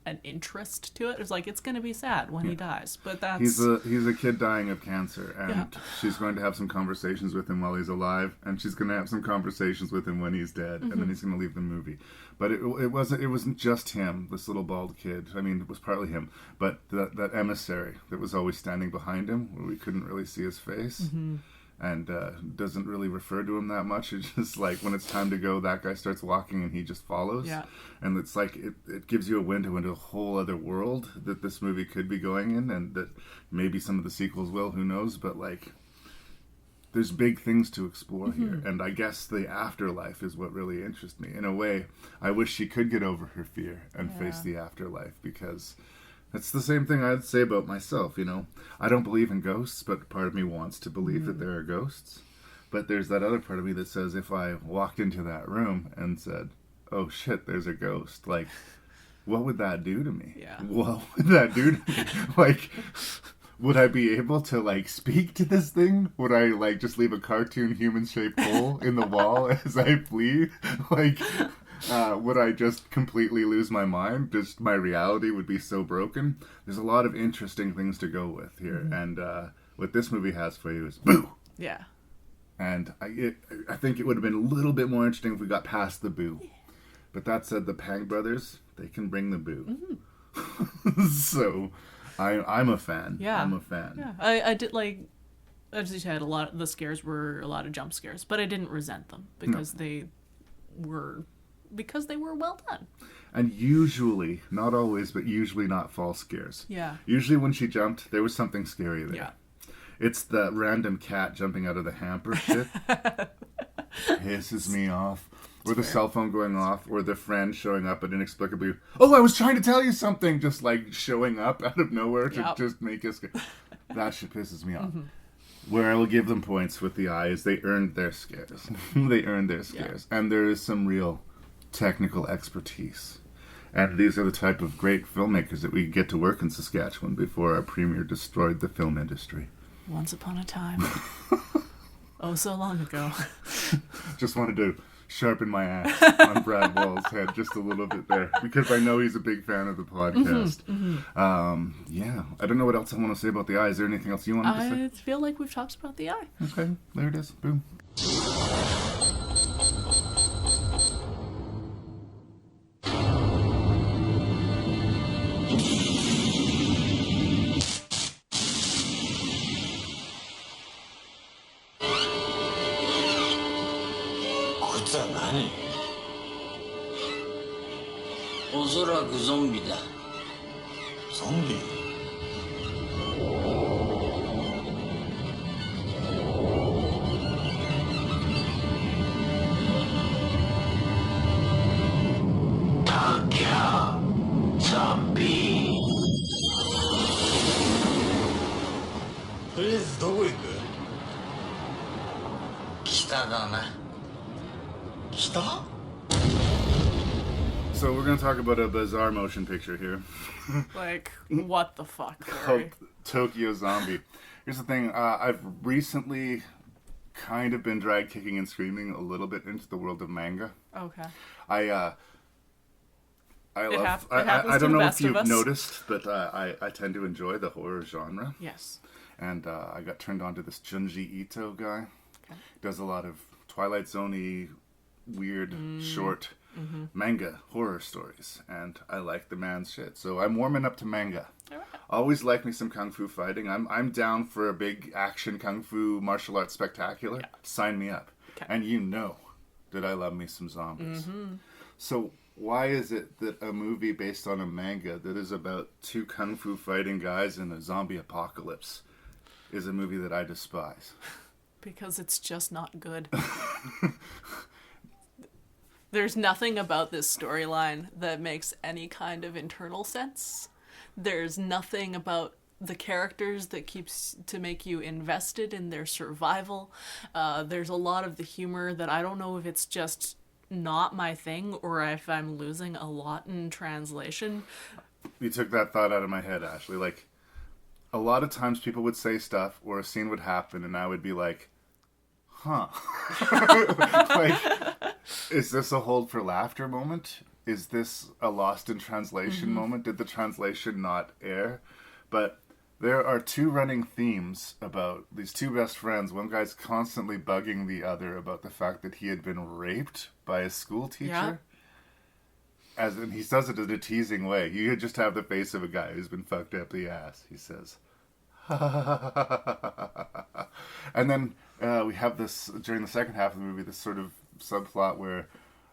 an interest to it. It was like, it's going to be sad when he dies, but that's... He's a kid dying of cancer, and she's going to have some conversations with him while he's alive, and she's going to have some conversations with him when he's dead, and then he's going to leave the movie. But it wasn't just him, this little bald kid. I mean, it was partly him, but that emissary that was always standing behind him, where we couldn't really see his face. And doesn't really refer to him that much. It's just like when it's time to go, that guy starts walking and he just follows. Yeah. And it's like it gives you a window into a whole other world that this movie could be going in, and that maybe some of the sequels will, who knows. But like, there's big things to explore here. And I guess the afterlife is what really interests me. In a way, I wish she could get over her fear and face the afterlife, because... it's the same thing I'd say about myself, you know. I don't believe in ghosts, but part of me wants to believe that there are ghosts. But there's that other part of me that says if I walked into that room and said, oh shit, there's a ghost, like, what would that do to me? Yeah. What would that do to me? Like, would I be able to, like, speak to this thing? Would I, like, just leave a cartoon human-shaped hole in the wall as I bleed? Like, would I just completely lose my mind? Just my reality would be so broken? There's a lot of interesting things to go with here. And what this movie has for you is boo! Yeah. And I think it would have been a little bit more interesting if we got past the boo. But that said, the Pang brothers, they can bring the boo. So, I'm a fan. Yeah. I'm a fan. Yeah. I did, like, as you said, the scares were a lot of jump scares, but I didn't resent them because they were well done. And usually, not always, but usually not false scares. Yeah. Usually when she jumped, there was something scary there. Yeah. It's the random cat jumping out of the hamper shit. Pisses me off. Or the cell phone going off, or the friend showing up and inexplicably, oh, I was trying to tell you something, just like showing up out of nowhere to just make us. That shit pisses me off. Where I will give them points with the eyes, they earned their scares. They earned their scares. And there is some real technical expertise. And these are the type of great filmmakers that we get to work in Saskatchewan before our premier destroyed the film industry. Once upon a time. Oh, so long ago. Just wanted to sharpen my axe on Brad Wall's head just a little bit there because I know he's a big fan of the podcast. Yeah, I don't know what else I want to say about the eye. Is there anything else you want to say? I feel like we've talked about the eye. Okay, there it is. Boom. つは何？おそらくゾンビだ。ゾンビ？東京ゾンビ。とりあえずどこ行く？北だな。 So we're going to talk about a bizarre motion picture here. Like, what the fuck, Corey? Tokyo Zombie. Here's the thing. I've recently kind of been drag kicking and screaming a little bit into the world of manga. Okay. I love... happens I to don't the know best if of you've us. noticed, but I tend to enjoy the horror genre. Yes. And I got turned on to this Junji Ito guy. Okay. Does a lot of Twilight Zone-y, weird, short manga horror stories. And I like the man's shit. So I'm warming up to manga. All right. Always like me some kung fu fighting. I'm down for a big action kung fu martial arts spectacular. Yeah. Sign me up. Okay. And you know that I love me some zombies. So why is it that a movie based on a manga that is about two kung fu fighting guys in a zombie apocalypse is a movie that I despise? Because it's just not good. There's nothing about this storyline that makes any kind of internal sense. There's nothing about the characters that keeps to make you invested in their survival. There's a lot of the humor that I don't know if it's just not my thing or if I'm losing a lot in translation. You took that thought out of my head, Ashley. Like, a lot of times people would say stuff or a scene would happen and I would be like, huh. Like, is this a hold for laughter moment? Is this a lost in translation moment? Did the translation not air? But there are two running themes about these two best friends. One guy's constantly bugging the other about the fact that he had been raped by a school teacher. Yeah. And he does it in a teasing way. You just have the face of a guy who's been fucked up the ass. He says, and then we have this, during the second half of the movie, this sort of subplot where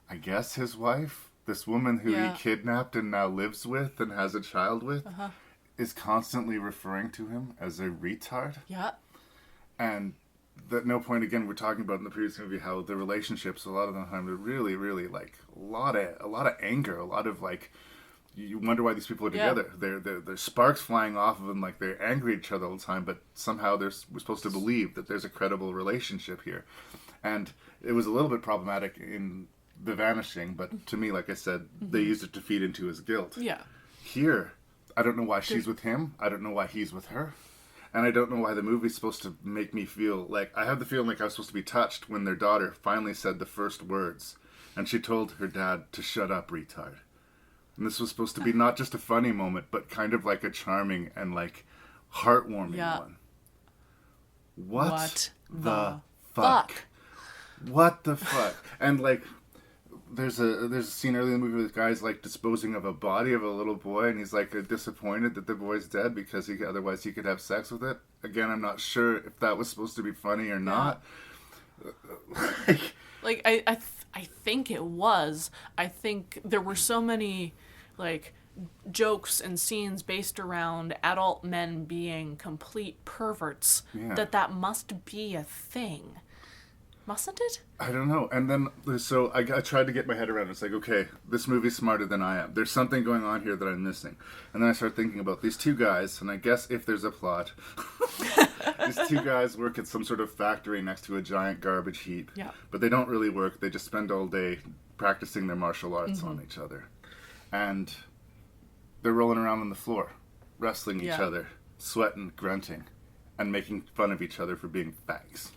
I guess his wife, this woman who he kidnapped and now lives with and has a child with, is constantly referring to him as a retard. Yeah. And at no point, again, we're talking about in the previous movie how the relationships a lot of the time are really, really like a lot of anger, a lot of like, you wonder why these people are together. There's sparks flying off of them, like they're angry at each other all the time, but somehow we're supposed to believe that there's a credible relationship here. And it was a little bit problematic in The Vanishing, but to me, like I said, they used it to feed into his guilt. Yeah. Here, I don't know why she's with him. I don't know why he's with her. And I don't know why the movie's supposed to make me feel like... I have the feeling like I was supposed to be touched when their daughter finally said the first words. And she told her dad to shut up, retard. And this was supposed to be not just a funny moment, but kind of like a charming and like heartwarming one. What the fuck? What the fuck? And like... There's a scene early in the movie where the guy's like disposing of a body of a little boy, and he's like disappointed that the boy's dead because otherwise he could have sex with it. Again, I'm not sure if that was supposed to be funny or not. Like I think it was. I think there were so many like jokes and scenes based around adult men being complete perverts that must be a thing. Mustn't it? I don't know. And then, so I tried to get my head around it. It's like, okay, this movie's smarter than I am. There's something going on here that I'm missing. And then I started thinking about these two guys, and I guess if there's a plot, these two guys work at some sort of factory next to a giant garbage heap. Yeah. But they don't really work. They just spend all day practicing their martial arts on each other. And they're rolling around on the floor, wrestling each other, sweating, grunting, and making fun of each other for being fags.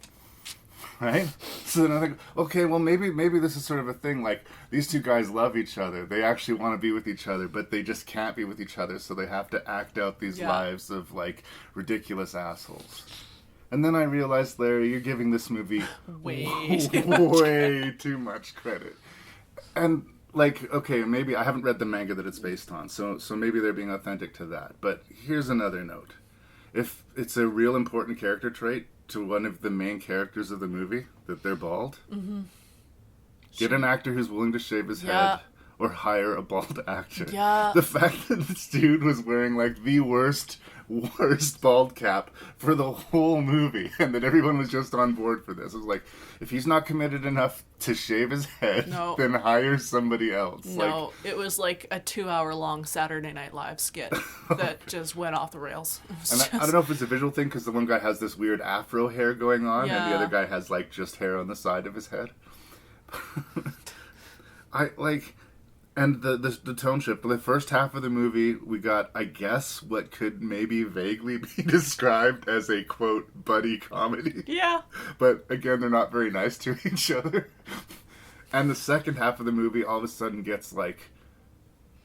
Right? So then I think, okay, well, maybe this is sort of a thing, like, these two guys love each other. They actually want to be with each other, but they just can't be with each other, so they have to act out these lives of, like, ridiculous assholes. And then I realized, Larry, you're giving this movie way too much credit. And, like, okay, maybe I haven't read the manga that it's based on, so maybe they're being authentic to that. But here's another note. If it's a real important character trait to one of the main characters of the movie that they're bald, get an actor who's willing to shave his head or hire a bald actor. Yeah. The fact that this dude was wearing like the worst bald cap for the whole movie and that everyone was just on board for this. It was like, if he's not committed enough to shave his head, then hire somebody else. No, it was like a 2-hour-long Saturday Night Live skit that just went off the rails. And I don't know if it's a visual thing because the one guy has this weird afro hair going on and the other guy has like just hair on the side of his head. And the tone shift. For the first half of the movie, we got, I guess, what could maybe vaguely be described as a, quote, buddy comedy. Yeah. But, again, they're not very nice to each other. And the second half of the movie all of a sudden gets, like,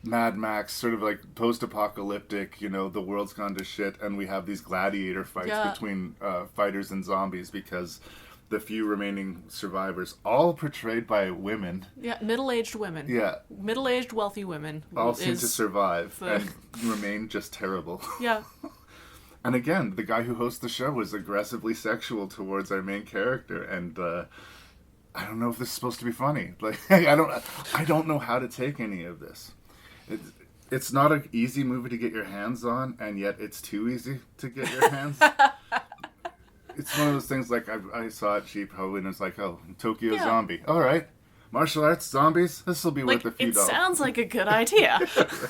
Mad Max, sort of like post-apocalyptic, you know, the world's gone to shit, and we have these gladiator fights between fighters and zombies because... the few remaining survivors, all portrayed by women. Yeah, middle-aged women. Yeah. Middle-aged, wealthy women. All seem to survive and remain just terrible. Yeah. And again, the guy who hosts the show was aggressively sexual towards our main character, and I don't know if this is supposed to be funny. Like, I don't know how to take any of this. It's not an easy movie to get your hands on, and yet it's too easy to get your hands It's one of those things like I saw it cheap and it's like, oh, Tokyo Zombie. All right. Martial arts, zombies, this will be worth a few dollars. It sounds like a good idea.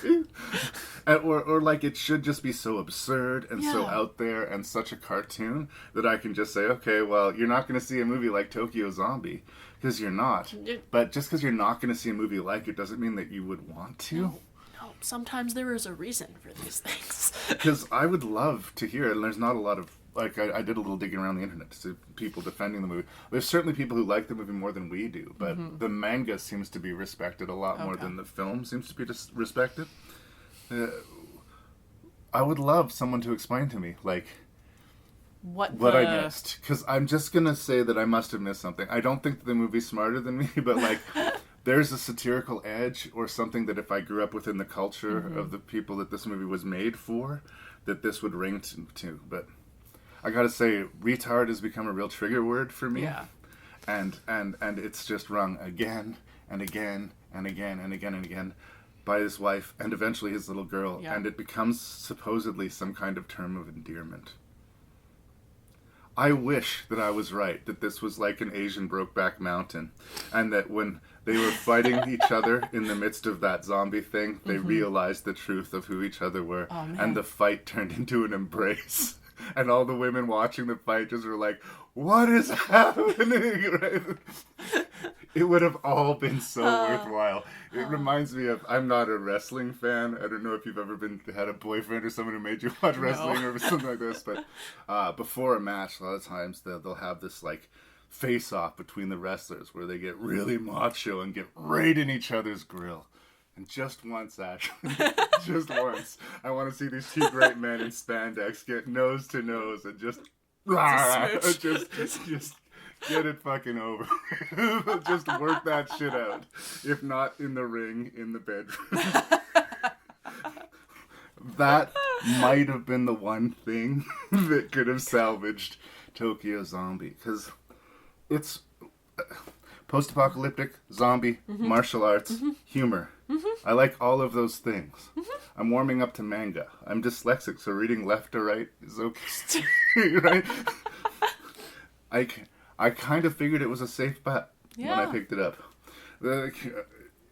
Right? or like it should just be so absurd and so out there and such a cartoon that I can just say, okay, well, you're not going to see a movie like Tokyo Zombie because you're not. But just because you're not going to see a movie like it doesn't mean that you would want to. No, sometimes there is a reason for these things. Because I would love to hear it, and there's not a lot of... Like, I did a little digging around the internet to see people defending the movie. There's certainly people who like the movie more than we do, but the manga seems to be respected a lot more than the film seems to be respected. I would love someone to explain to me, like, what I missed. Because I'm just going to say that I must have missed something. I don't think that the movie's smarter than me, but, like, there's a satirical edge or something that if I grew up within the culture of the people that this movie was made for, that this would ring to. But... I gotta say, retard has become a real trigger word for me. Yeah. And it's just rung again and again and again and again and again by his wife and eventually his little girl. Yeah. And it becomes supposedly some kind of term of endearment. I wish that I was right, that this was like an Asian Brokeback Mountain. And that when they were fighting each other in the midst of that zombie thing, they realized the truth of who each other were. Oh, man. And the fight turned into an embrace. And all the women watching the fight just were like, what is happening? Right? It would have all been so worthwhile. It reminds me of, I'm not a wrestling fan. I don't know if you've ever had a boyfriend or someone who made you watch wrestling or something like this, but before a match, a lot of times they'll have this like face-off between the wrestlers where they get really macho and get right in each other's grill. And just once, Ashley, just once, I want to see these two great men in spandex get nose to nose and just get it fucking over. Just work that shit out. If not in the ring, in the bedroom. That might have been the one thing that could have salvaged Tokyo Zombie. Because it's post-apocalyptic, zombie, martial arts, humor. I like all of those things. I'm warming up to manga. I'm dyslexic, so reading left to right is okay. Right? I kind of figured it was a safe bet when I picked it up.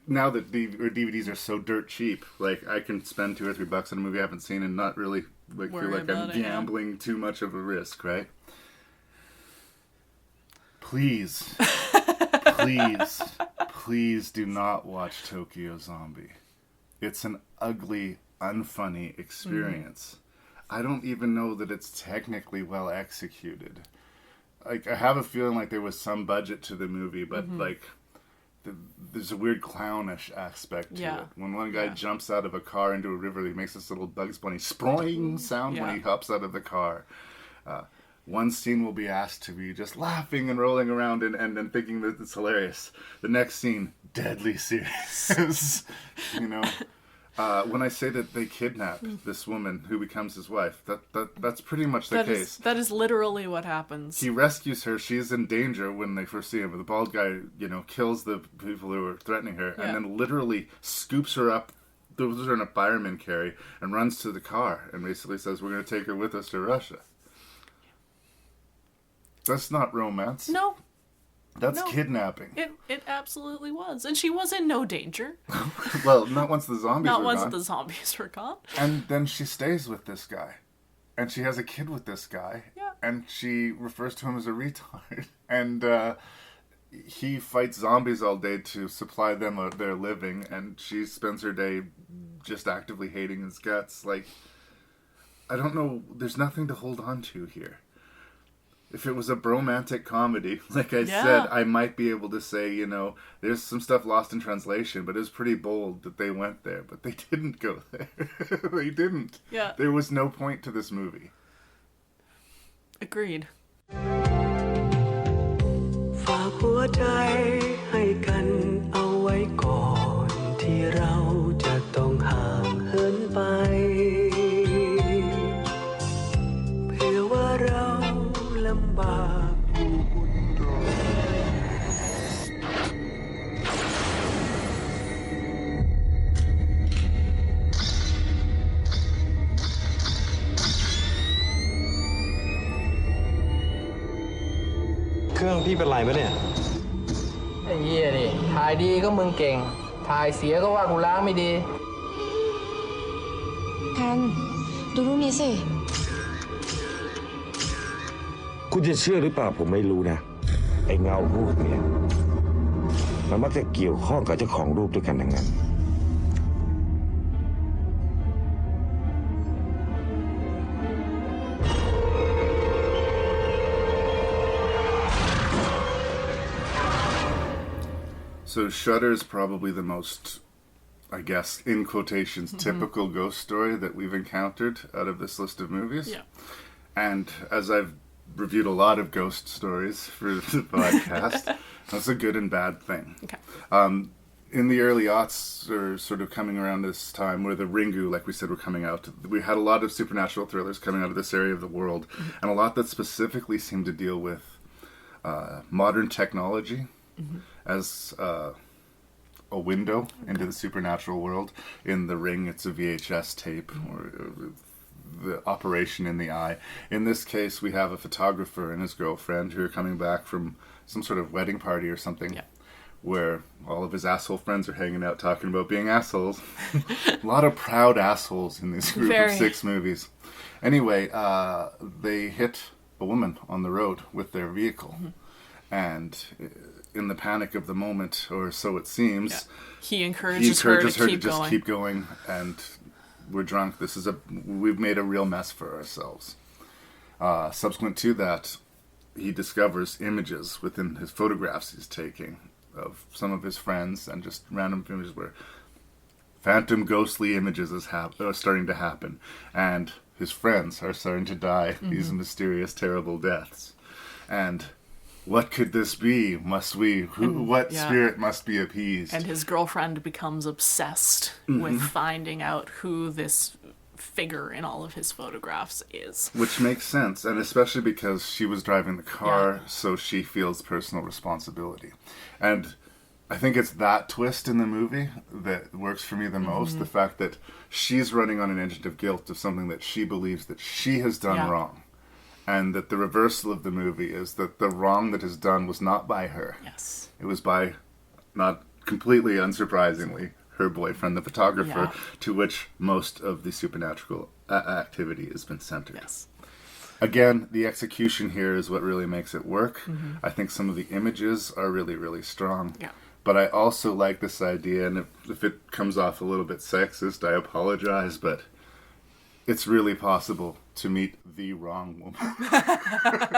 Now that DVDs are so dirt cheap, like I can spend $2 or $3 on a movie I haven't seen and not really feel like I'm gambling too much of a risk, right? Please, please do not watch Tokyo Zombie. It's an ugly, unfunny experience. I don't even know that it's technically well executed. Like, I have a feeling like there was some budget to the movie, but like there's a weird clownish aspect to it. When one guy jumps out of a car into a river, he makes this little Bugs Bunny sproing sound when he hops out of the car. One scene will be asked to be just laughing and rolling around and thinking that it's hilarious. The next scene, deadly serious. When I say that they kidnap this woman who becomes his wife, that's pretty much the case. That is literally what happens. He rescues her. She's in danger when they first see him. But the bald guy, kills the people who are threatening her, and then literally scoops her up, throws her in a fireman carry, and runs to the car, and basically says, "We're going to take her with us to Russia." That's not romance. No. That's kidnapping. It absolutely was. And she was in no danger. Well, not once the zombies were gone. Not once the zombies were gone. And then she stays with this guy. And she has a kid with this guy. Yeah. And she refers to him as a retard. And he fights zombies all day to supply them their living. And she spends her day just actively hating his guts. Like, I don't know. There's nothing to hold on to here. If it was a bromantic comedy, like I said, I might be able to say, there's some stuff lost in translation, but it was pretty bold that they went there. But they didn't go there. They didn't. Yeah. There was no point to this movie. Agreed. ฝากหัวใจให้กันเอาไว้ก่อนที่เราจะต้องห่างเหินไป เพื่อว่าเราลำบากอยู่บนรถ เครื่องพี่เป็นไรปะเนี่ย ไอ้เหี้ยดิถ่ายดีก็มึงเก่ง ถ่ายเสียก็ว่ากูล้างไม่ดี กันดูรูปนี้สิ คุณจะเชื่อหรือเปล่าผมไม่รู้นะ ไอ้เงาพวกเนี่ยมันมักจะเกี่ยวข้องกับเจ้าของรูปด้วยกันทั้งนั้น So Shudder is probably the most, I guess, in quotations, typical ghost story that we've encountered out of this list of movies. Yeah. And as I've reviewed a lot of ghost stories for the podcast, that's a good and bad thing. Okay. In the early aughts, or sort of coming around this time, where the Ringu, like we said, were coming out, we had a lot of supernatural thrillers coming out of this area of the world, and a lot that specifically seemed to deal with modern technology as a window into the supernatural world. In The Ring, it's a VHS tape, or the operation in the eye. In this case, we have a photographer and his girlfriend who are coming back from some sort of wedding party or something, where all of his asshole friends are hanging out talking about being assholes. A lot of proud assholes in this group of 6 movies. Anyway, they hit a woman on the road with their vehicle. And in the panic of the moment, or so it seems, he encourages her to keep just going. keep going, and we're drunk. We've made a real mess for ourselves. Subsequent to that, he discovers images within his photographs he's taking of some of his friends, and just random images where phantom ghostly images are starting to happen, and his friends are starting to die these mysterious, terrible deaths. And what could this be? What spirit must be appeased? And his girlfriend becomes obsessed with finding out who this figure in all of his photographs is. Which makes sense, and especially because she was driving the car, so she feels personal responsibility. And I think it's that twist in the movie that works for me the most. The fact that she's running on an engine of guilt of something that she believes that she has done wrong. And that the reversal of the movie is that the wrong that is done was not by her. Yes. It was by, not completely unsurprisingly, her boyfriend, the photographer, to which most of the supernatural activity has been centered. Yes. Again, the execution here is what really makes it work. I think some of the images are really, really strong. Yeah. But I also like this idea, and if it comes off a little bit sexist, I apologize, but it's really possible to meet the wrong woman.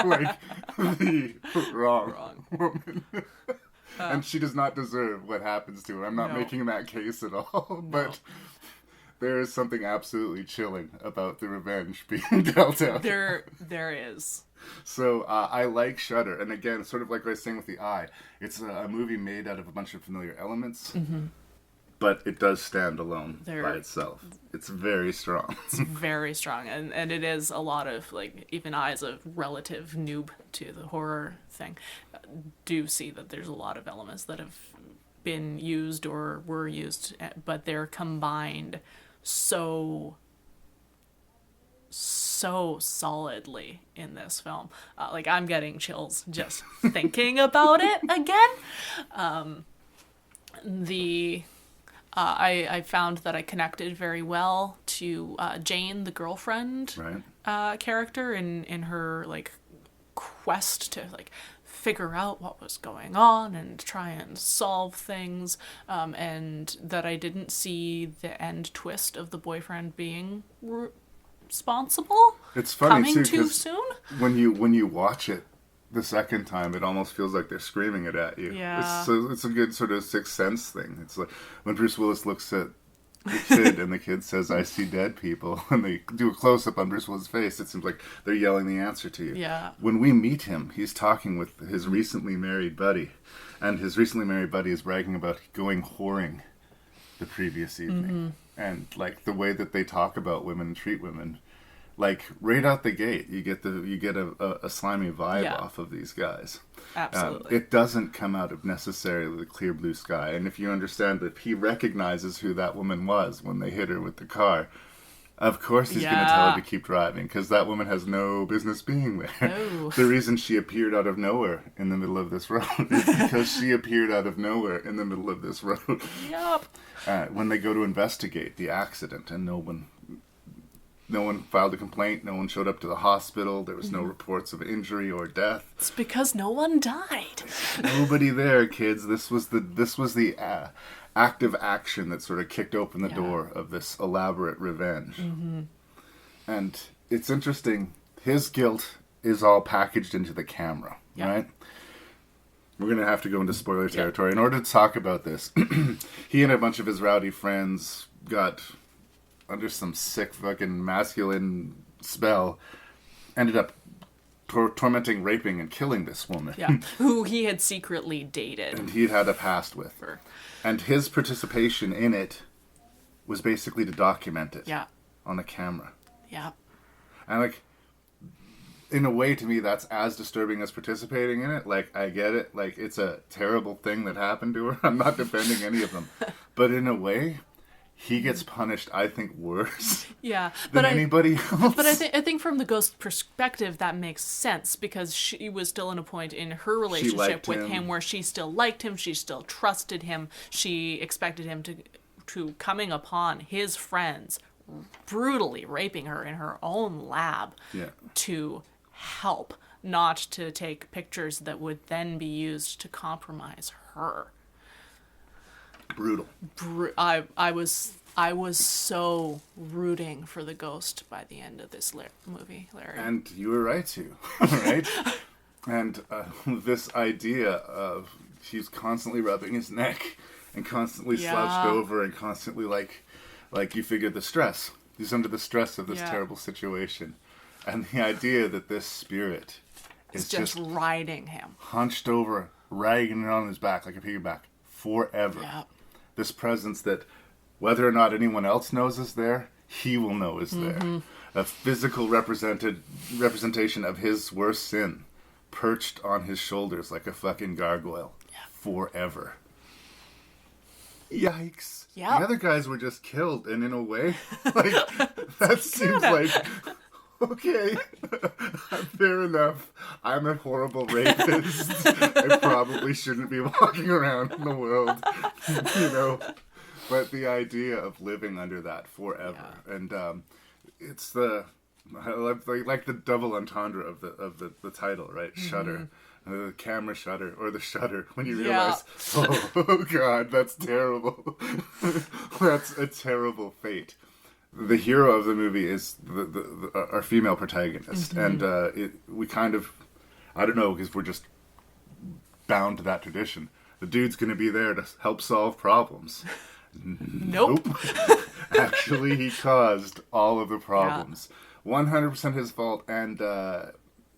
Like, the wrong woman. And she does not deserve what happens to her. I'm not making that case at all, but there is something absolutely chilling about the revenge being dealt out. There is. So I like Shudder, and again, sort of like I was saying with The Eye, it's a movie made out of a bunch of familiar elements, but it does stand alone by itself. It's very strong. It's very strong, and it is a lot of, like, even I as a relative noob to the horror thing, do see that there's a lot of elements that have been used or were used, but they're combined so solidly in this film. Like, I'm getting chills just thinking about it again. I found that I connected very well to Jane, the girlfriend, character in her, like, quest to, like, figure out what was going on and try and solve things, and that I didn't see the end twist of the boyfriend being responsible. It's funny coming too, too soon. When you watch it the second time, it almost feels like they're screaming it at you. Yeah. It's a good sort of Sixth Sense thing. It's like when Bruce Willis looks at the kid and the kid says, "I see dead people," and they do a close-up on Bruce Willis' face, it seems like they're yelling the answer to you. Yeah. When we meet him, he's talking with his recently married buddy, and his recently married buddy is bragging about going whoring the previous evening. And, like, the way that they talk about women and treat women, like, right out the gate, you get a slimy vibe off of these guys. Absolutely. It doesn't come out of necessarily the clear blue sky. And if you understand that he recognizes who that woman was when they hit her with the car, of course he's going to tell her to keep driving, because that woman has no business being there. No. The reason she appeared out of nowhere in the middle of this road is because she appeared out of nowhere in the middle of this road. Yep. When they go to investigate the accident, and no one filed a complaint, no one showed up to the hospital, there was no reports of injury or death. It's because no one died. Nobody there, kids. This was the active action that sort of kicked open the door of this elaborate revenge. And it's interesting, his guilt is all packaged into the camera, right? We're going to have to go into spoiler territory. In order to talk about this, he and a bunch of his rowdy friends got under some sick fucking masculine spell, ended up tormenting, raping, and killing this woman. Yeah, who he had secretly dated. And he'd had a past with her. And his participation in it was basically to document it on the camera. Yeah. And, like, in a way, to me, that's as disturbing as participating in it. Like, I get it. Like, it's a terrible thing that happened to her. I'm not defending any of them. But in a way, he gets punished, I think, worse than anybody else. But I think from the ghost perspective, that makes sense, because she was still in a point in her relationship with him where she still liked him, she still trusted him, she expected him to coming upon his friends brutally raping her in her own lab to help not to take pictures that would then be used to compromise her. Brutal. I was so rooting for the ghost by the end of this movie, Larry. And you were right to, right? And this idea of he's constantly rubbing his neck and constantly slouched over and constantly like you figured the stress. He's under the stress of this terrible situation. And the idea that this spirit is just riding him. Hunched over, ragging it on his back like a piggyback forever. Yep. This presence that whether or not anyone else knows is there, he will know is there. A physical representation of his worst sin perched on his shoulders like a fucking gargoyle forever. Yikes. Yeah. The other guys were just killed, and in a way, like, that seems like, okay, fair enough. I'm a horrible rapist. I probably shouldn't be walking around in the world, you know. But the idea of living under that forever, and it's I like the double entendre of the title, right? Shudder. The camera shutter, or the shutter, when you realize, oh God, that's terrible. That's a terrible fate. The hero of the movie is our female protagonist, and we kind of, I don't know, because we're just bound to that tradition. The dude's going to be there to help solve problems. Nope. Actually, he caused all of the problems. 100% his fault, and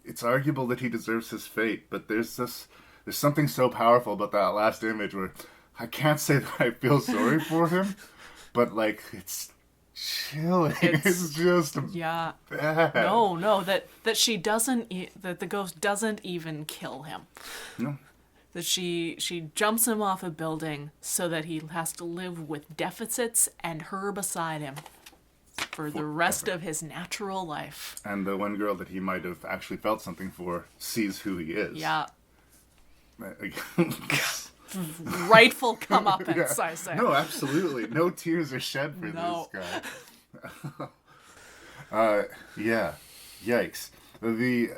it's arguable that he deserves his fate, but there's something so powerful about that last image where I can't say that I feel sorry for him, but like it's chilling. It's just bad. No, that she doesn't, that the ghost doesn't even kill him. No. That she jumps him off a building so that he has to live with deficits and her beside him for the rest of his natural life. And the one girl that he might have actually felt something for sees who he is. Yeah. Rightful comeuppance, I say. No, absolutely. No tears are shed for this guy. Yeah. Yikes. The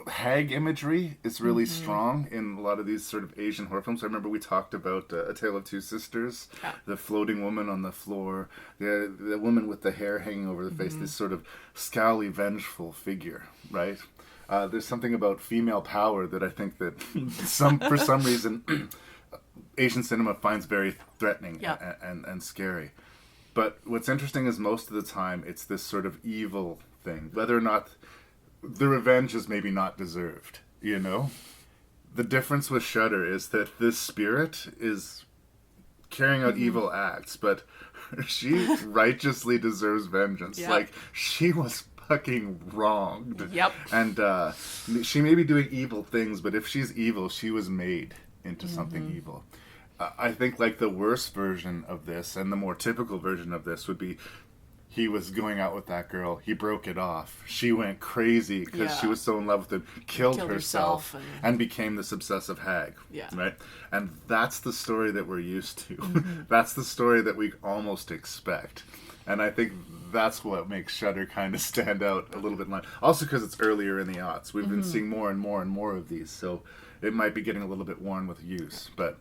hag imagery is really strong in a lot of these sort of Asian horror films. I remember we talked about A Tale of Two Sisters, the floating woman on the floor, the woman with the hair hanging over the face, this sort of scowly, vengeful figure, right? There's something about female power that I think that for some reason Asian cinema finds very threatening and scary. But what's interesting is most of the time it's this sort of evil thing, whether or not the revenge is maybe not deserved, you know? The difference with Shudder is that this spirit is carrying out evil acts, but she righteously deserves vengeance. Yeah. Like, she was fucking wronged. Yep. And she may be doing evil things, but if she's evil, she was made into something evil. I think, like, the worst version of this, and the more typical version of this, would be he was going out with that girl. He broke it off. She went crazy because she was so in love with him. Killed herself and became this obsessive hag. Yeah. Right? And that's the story that we're used to. That's the story that we almost expect. And I think that's what makes Shudder kind of stand out a little bit. Also because it's earlier in the aughts. We've been seeing more and more and more of these. So it might be getting a little bit worn with use. But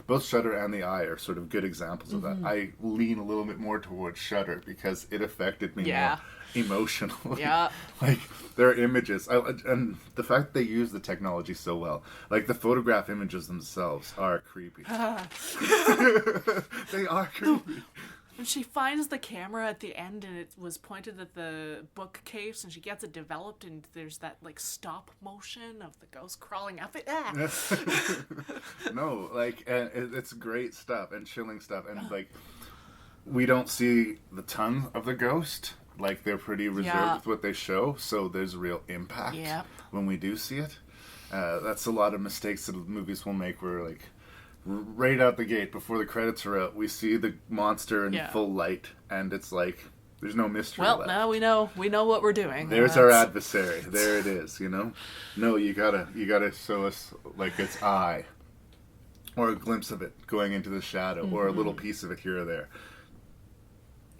both Shudder and The Eye are sort of good examples of that. I lean a little bit more towards Shudder because it affected me more emotionally. Yeah. Like, there are images. And the fact that they use the technology so well. Like, the photograph images themselves are creepy. They are creepy. And she finds the camera at the end and it was pointed at the bookcase and she gets it developed and there's that like stop motion of the ghost crawling up it. No, like, it's great stuff and chilling stuff. And like, we don't see the tongue of the ghost. Like, they're pretty reserved with what they show. So there's real impact when we do see it. That's a lot of mistakes that movies will make where like, right out the gate, before the credits are out, we see the monster in full light, and it's like there's no mystery left. Now we know what we're doing. There's our adversary. There it is. You know, no, you gotta show us like its eye, or a glimpse of it going into the shadow, or a little piece of it here or there.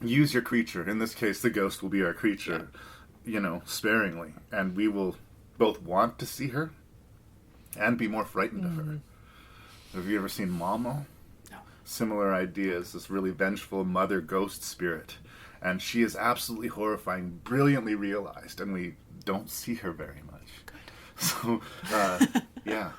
Use your creature. In this case, the ghost will be our creature. You know, sparingly, and we will both want to see her and be more frightened of her. Have you ever seen Momo? No. Similar ideas, this really vengeful mother ghost spirit. And she is absolutely horrifying, brilliantly realized, and we don't see her very much. Good. So, yeah.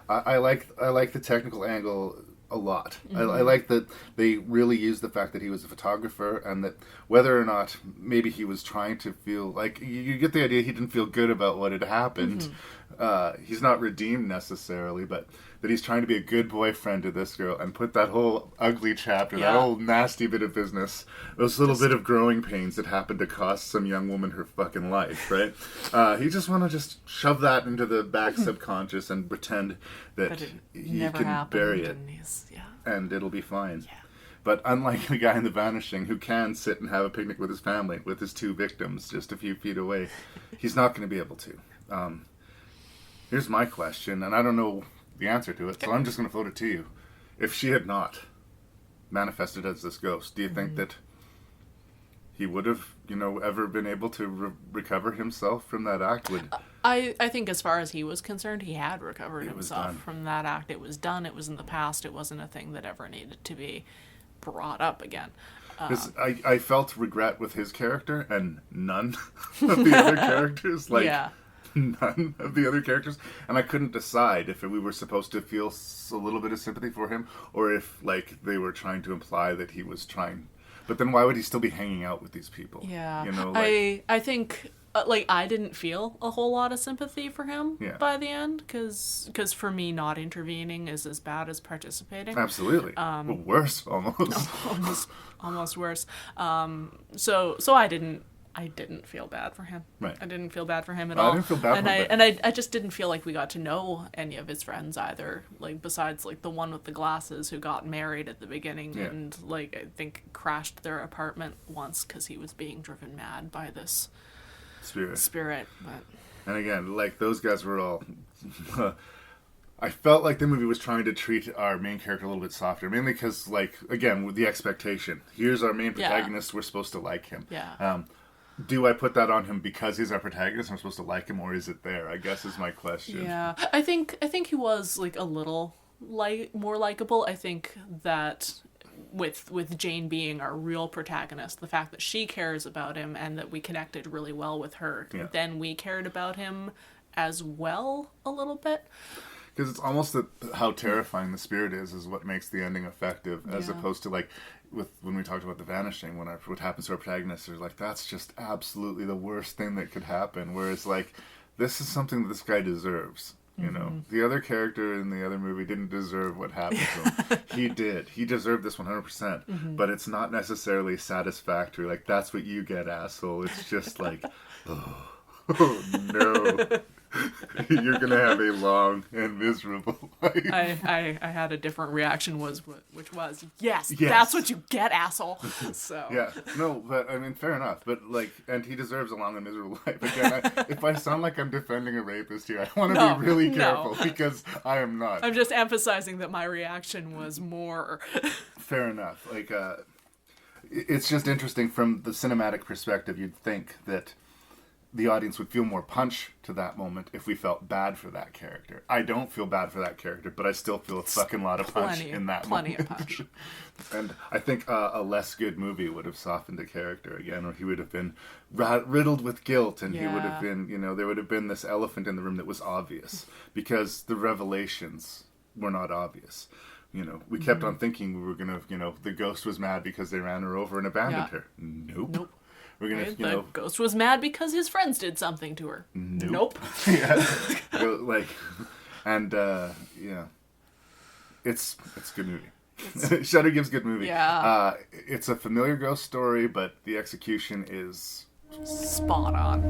I like the technical angle a lot. I like that they really used the fact that he was a photographer, and that whether or not maybe he was trying to feel like, you get the idea he didn't feel good about what had happened. He's not redeemed necessarily, but that he's trying to be a good boyfriend to this girl and put that whole ugly chapter, that whole nasty bit of business, those little bit of growing pains that happened to cost some young woman her fucking life, right? He just want to just shove that into the back subconscious and pretend that he can bury it, and it'll be fine. Yeah. But unlike the guy in The Vanishing, who can sit and have a picnic with his family, with his 2 victims just a few feet away, he's not going to be able to. Here's my question, and I don't know the answer to it, so I'm just going to float it to you. If she had not manifested as this ghost, do you think that he would have, ever been able to recover himself from that act? I think as far as he was concerned, he had recovered himself from that act. It was done. It was in the past. It wasn't a thing that ever needed to be brought up again. I felt regret with his character and none of the other characters. None of the other characters, and I couldn't decide if we were supposed to feel a little bit of sympathy for him, or if they were trying to imply that he was trying. But then why would he still be hanging out with these people? Yeah, I think I didn't feel a whole lot of sympathy for him by the end, because for me, not intervening is as bad as participating. Absolutely, worse almost. almost worse. So I didn't feel bad for him. Right. I didn't feel bad for him at all. I didn't feel bad for him. And I just didn't feel like we got to know any of his friends either. Besides the one with the glasses who got married at the beginning and I think crashed their apartment once because he was being driven mad by this spirit. But and again, those guys were all. I felt like the movie was trying to treat our main character a little bit softer, mainly because, again, with the expectation. Here's our main protagonist. We're supposed to like him. Yeah. Do I put that on him because he's our protagonist and I'm supposed to like him, or is it there? I guess is my question. Yeah, I think he was a little more likable. I think that with Jane being our real protagonist, the fact that she cares about him and that we connected really well with her, then we cared about him as well a little bit. Because it's almost how terrifying the spirit is what makes the ending effective, as opposed to when we talked about The Vanishing, what happens to our protagonist, they're that's just absolutely the worst thing that could happen. Whereas this is something that this guy deserves. The other character in the other movie didn't deserve what happened to him. He did. He deserved this 100%. But it's not necessarily satisfactory. That's what you get, asshole. It's just oh no. You're gonna have a long and miserable life. I had a different reaction, which was yes, that's what you get, asshole. So but I mean, fair enough. But and he deserves a long and miserable life. Again, if I sound like I'm defending a rapist here, I want to be really careful because I am not. I'm just emphasizing that my reaction was more. Fair enough. It's just interesting from the cinematic perspective. You'd think that the audience would feel more punch to that moment if we felt bad for that character. I don't feel bad for that character, but I still feel a fucking lot of punch in that moment. Plenty of punch. And I think a less good movie would have softened the character again, or he would have been riddled with guilt, and he would have been, there would have been this elephant in the room that was obvious, because the revelations were not obvious. We kept on thinking we were going to, the ghost was mad because they ran her over and abandoned her. Nope. We're gonna, the ghost was mad because his friends did something to her. Nope. It's a good movie. Shudder gives good movie. Yeah. It's a familiar ghost story, but the execution is spot on.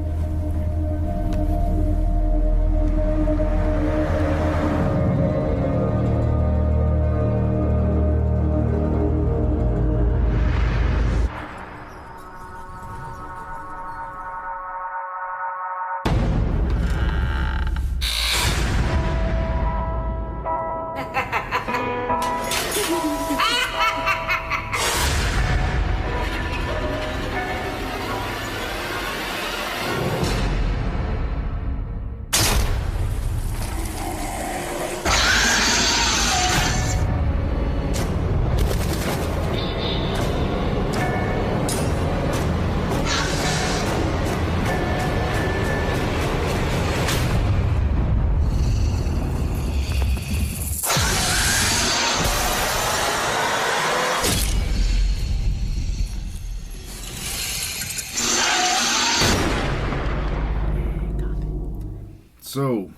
So,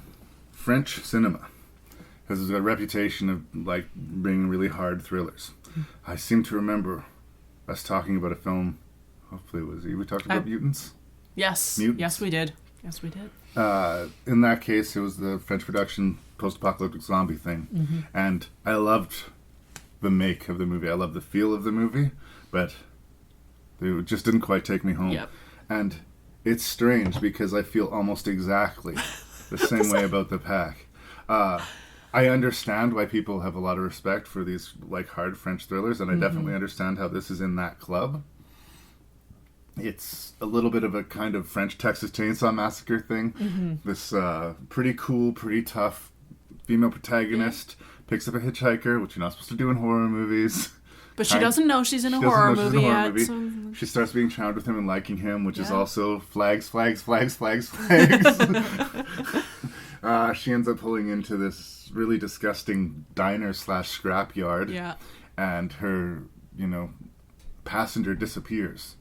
French cinema has a reputation of like being really hard thrillers. I seem to remember us talking about a film. Hopefully, it was you. We talked about mutants. Yes. Mutants? Yes, we did. Yes, we did. In that case, it was the French production post-apocalyptic zombie thing, and I loved the make of the movie. I loved the feel of the movie, but it just didn't quite take me home. Yep. And it's strange because I feel almost exactly the same way about The Pack. I understand why people have a lot of respect for these like hard French thrillers, and I definitely understand how this is in that club. It's a little bit of a kind of French Texas Chainsaw Massacre thing. This pretty cool, pretty tough female protagonist picks up a hitchhiker, which you're not supposed to do in horror movies. But she doesn't know she's in a horror movie yet. So... She starts being charmed with him and liking him, which is also flags. She ends up pulling into this really disgusting diner/scrapyard. Yeah. And her, passenger disappears.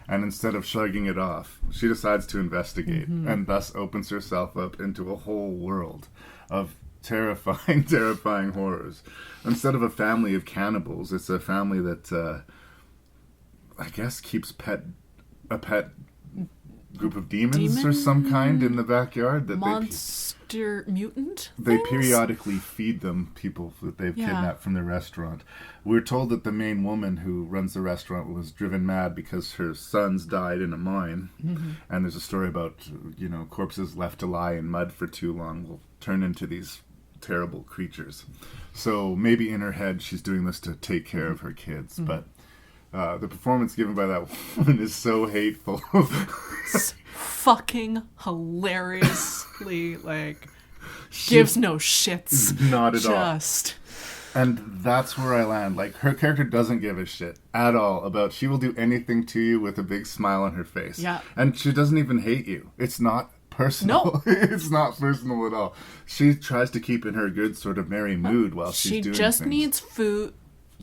And instead of shrugging it off, she decides to investigate and thus opens herself up into a whole world of terrifying, terrifying horrors. Instead of a family of cannibals, it's a family that, I guess, keeps a pet group of demons or some kind in the backyard. That Monster mutant They things? periodically feed them people that they've kidnapped from the restaurant. We're told that the main woman who runs the restaurant was driven mad because her sons died in a mine. And there's a story about, corpses left to lie in mud for too long will turn into these terrible creatures. So maybe in her head she's doing this to take care of her kids, but the performance given by that woman is so hateful. It's fucking hilariously, gives no shits. Not at all. Just. And that's where I land. Like, her character doesn't give a shit at all about, she will do anything to you with a big smile on her face. Yeah. And she doesn't even hate you. It's not personal. No. It's not personal at all. She tries to keep in her good sort of merry mood while she's doing things. She just needs food.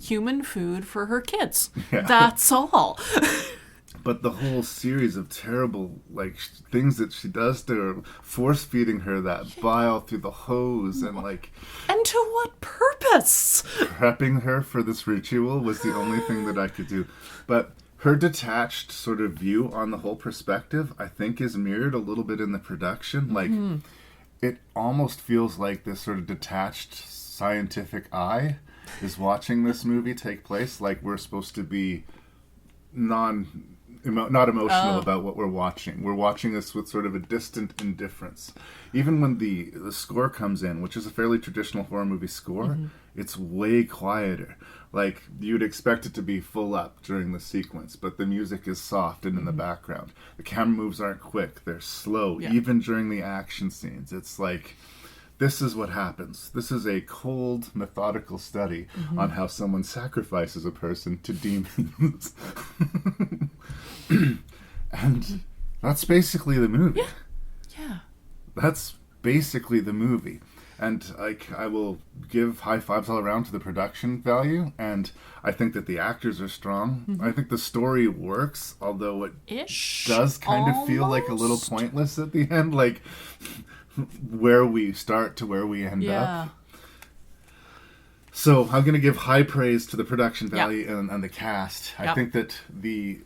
Human food for her kids. Yeah. That's all. But the whole series of terrible things that she does to her, force feeding her that bile through the hose and and to what purpose? Prepping her for this ritual was the only thing that I could do. But her detached sort of view on the whole perspective, I think, is mirrored a little bit in the production. It almost feels like this sort of detached scientific eye is watching this movie take place. Like, we're supposed to be not emotional about what we're watching. We're watching this with sort of a distant indifference. Even when the score comes in, which is a fairly traditional horror movie score, it's way quieter. Like, you'd expect it to be full up during the sequence, but the music is soft and in the background. The camera moves aren't quick. They're slow, even during the action scenes. It's like, this is what happens. This is a cold, methodical study on how someone sacrifices a person to demons. And that's basically the movie. Yeah. That's basically the movie. And I will give high fives all around to the production value, and I think that the actors are strong. I think the story works, although it does kind of feel like a little pointless at the end, like where we start to where we end up. So I'm going to give high praise to the production value and the cast. I think that the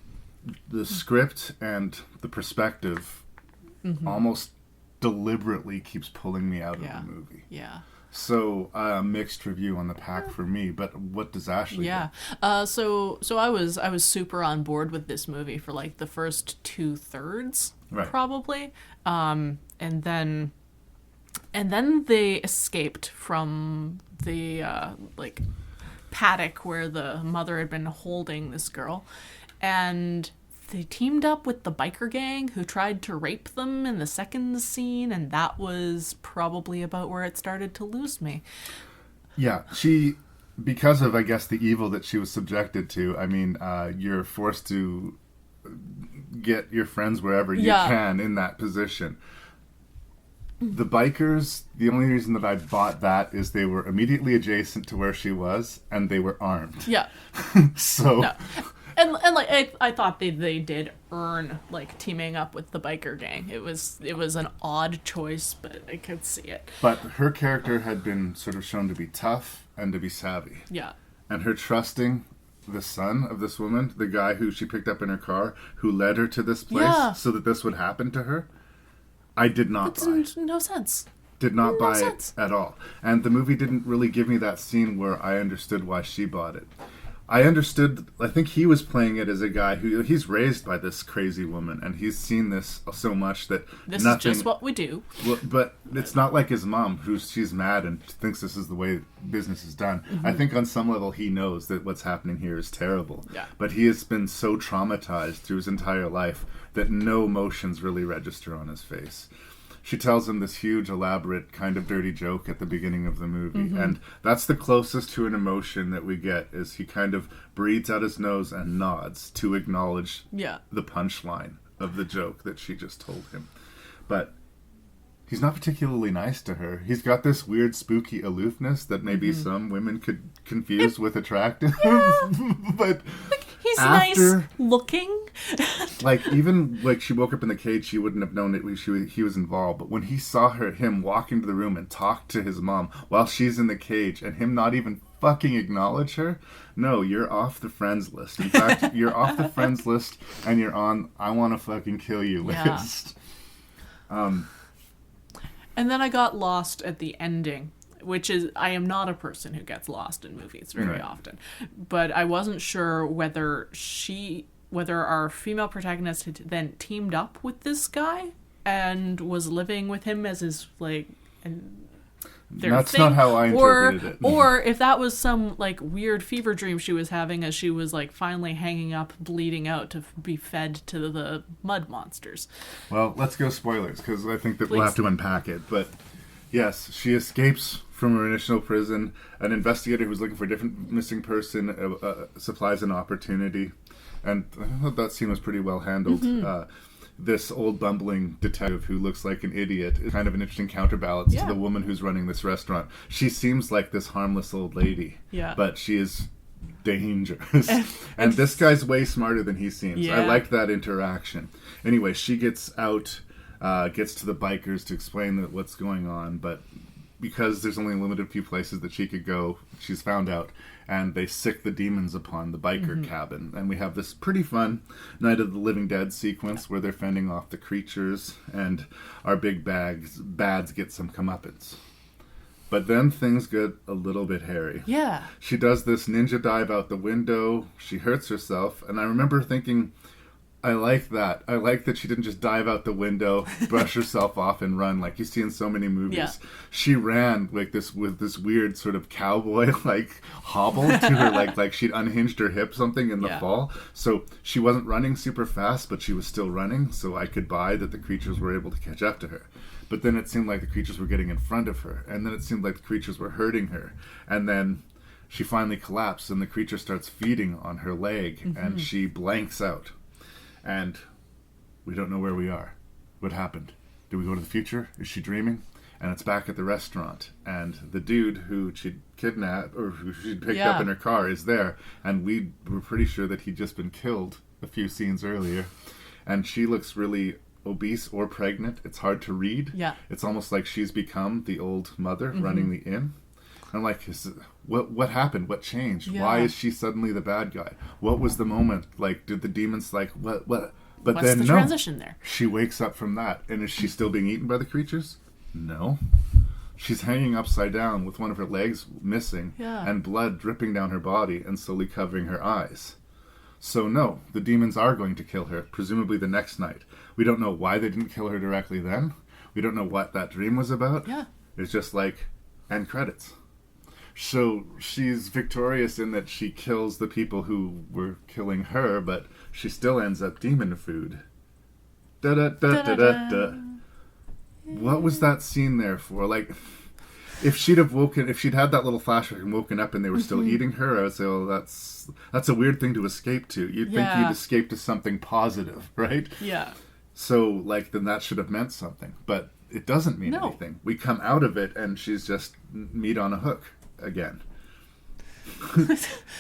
script and the perspective almost deliberately keeps pulling me out of the movie. Yeah. So mixed review on The Pack for me, but what does Ashley think? So I was super on board with this movie for the first 2/3 probably. And then they escaped from the paddock where the mother had been holding this girl, and they teamed up with the biker gang who tried to rape them in the second scene, and that was probably about where it started to lose me. Yeah, because of, I guess, the evil that she was subjected to, I mean, you're forced to get your friends wherever you can in that position. The bikers, the only reason that I bought that is they were immediately adjacent to where she was, and they were armed. Yeah. So... No. And like I thought they did earn like teaming up with the biker gang. It was an odd choice, but I could see it. But her character had been sort of shown to be tough and to be savvy. Yeah. And her trusting the son of this woman, the guy who she picked up in her car, who led her to this place so that this would happen to her, I did not buy. No sense. Did not buy it at all. And the movie didn't really give me that scene where I understood why she bought it. I think he was playing it as a guy he's raised by this crazy woman, and he's seen this so much that this is just what we do. Well, but it's not like his mom, she's mad and thinks this is the way business is done. Mm-hmm. I think on some level he knows that what's happening here is terrible. Yeah. But he has been so traumatized through his entire life that no emotions really register on his face. She tells him this huge, elaborate, kind of dirty joke at the beginning of the movie. Mm-hmm. And that's the closest to an emotion that we get, is he kind of breathes out his nose and nods to acknowledge the punchline of the joke that she just told him. But he's not particularly nice to her. He's got this weird, spooky aloofness that maybe some women could confuse with attractive. But he's nice looking. Even she woke up in the cage, she wouldn't have known that he was involved. But when he saw him walk into the room and talk to his mom while she's in the cage, and him not even fucking acknowledge her, no, you're off the friends list. In fact, you're off the friends list, and you're on I want to fucking kill you list. And then I got lost at the ending, which is, I am not a person who gets lost in movies very often, but I wasn't sure whether our female protagonist had then teamed up with this guy and was living with him as his That's not how I interpreted it. Or if that was some weird fever dream she was having as she was finally hanging up, bleeding out to be fed to the mud monsters. Well, let's go spoilers, because I think that we'll have to unpack it. But yes, she escapes from her initial prison. An investigator who's looking for a different missing person supplies an opportunity. And I thought that scene was pretty well handled. Mm-hmm. This old bumbling detective who looks like an idiot is kind of an interesting counterbalance to the woman who's running this restaurant. She seems like this harmless old lady, but she is dangerous. And this guy's way smarter than he seems. Yeah. I like that interaction. Anyway, she gets out, gets to the bikers to explain what's going on, but because there's only a limited few places that she could go, she's found out, and they sick the demons upon the biker cabin. And we have this pretty fun Night of the Living Dead sequence where they're fending off the creatures, and our big bads get some comeuppance. But then things get a little bit hairy. Yeah. She does this ninja dive out the window, she hurts herself, and I remember thinking, I like that. I like that she didn't just dive out the window, brush herself off, and run like you see in so many movies. Yeah. She ran with this weird sort of cowboy hobble to her, like she'd unhinged her hip something in the fall. So she wasn't running super fast, but she was still running. So I could buy that the creatures were able to catch up to her. But then it seemed like the creatures were getting in front of her, and then it seemed like the creatures were hurting her, and then she finally collapsed, and the creature starts feeding on her leg, and she blanks out. And we don't know where we are. What happened? Did we go to the future? Is she dreaming? And it's back at the restaurant. And the dude who she'd kidnapped, or who she'd picked up in her car, is there. And we were pretty sure that he'd just been killed a few scenes earlier. And she looks really obese or pregnant. It's hard to read. Yeah. It's almost like she's become the old mother running the inn. I'm like, what happened? What changed? Yeah. Why is she suddenly the bad guy? What was the moment? Did the demons what? But what's then the transition there? She wakes up from that, and is she still being eaten by the creatures? No. She's hanging upside down with one of her legs missing, and blood dripping down her body and slowly covering her eyes. So no, the demons are going to kill her, presumably the next night. We don't know why they didn't kill her directly then. We don't know what that dream was about. Yeah. It's just end credits. So she's victorious in that she kills the people who were killing her, but she still ends up demon food. Da da da da da da. What was that scene there for? If she'd had that little flashback and woken up and they were still eating her, I would say, well, that's a weird thing to escape to. You'd think you'd escape to something positive, right? Yeah. So, then that should have meant something. But it doesn't mean anything. We come out of it and she's just meat on a hook again.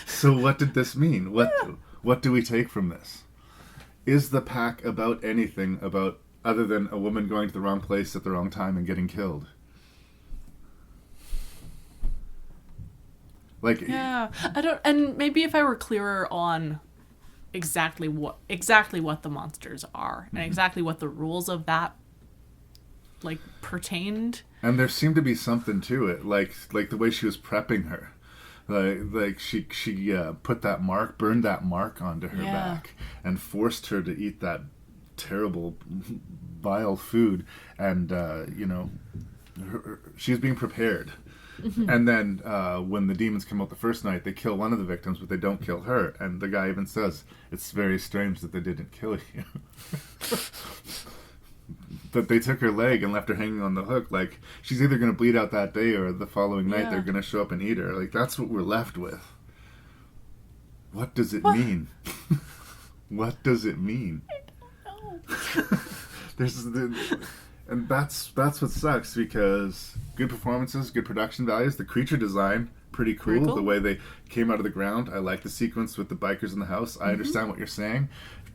So what did this mean? What do we take from this? Is the pack about anything about other than a woman going to the wrong place at the wrong time and getting killed? Like, yeah, I don't. And maybe if I were clearer on exactly what the monsters are and exactly what the rules of that like pertained. And there seemed to be something to it, like the way she was prepping her. Like she put that mark, burned that mark onto her back, and forced her to eat that terrible, vile food. And she's being prepared. Mm-hmm. And then when the demons come out the first night, they kill one of the victims, but they don't kill her. And the guy even says, "It's very strange that they didn't kill you." But they took her leg and left her hanging on the hook. Like, she's either going to bleed out that day or the following night they're going to show up and eat her. Like, that's what we're left with. What does it mean? What does it mean? I don't know. And that's what sucks, because good performances, good production values, the creature design, pretty cool. The way they came out of the ground. I like the sequence with the bikers in the house. I understand what you're saying.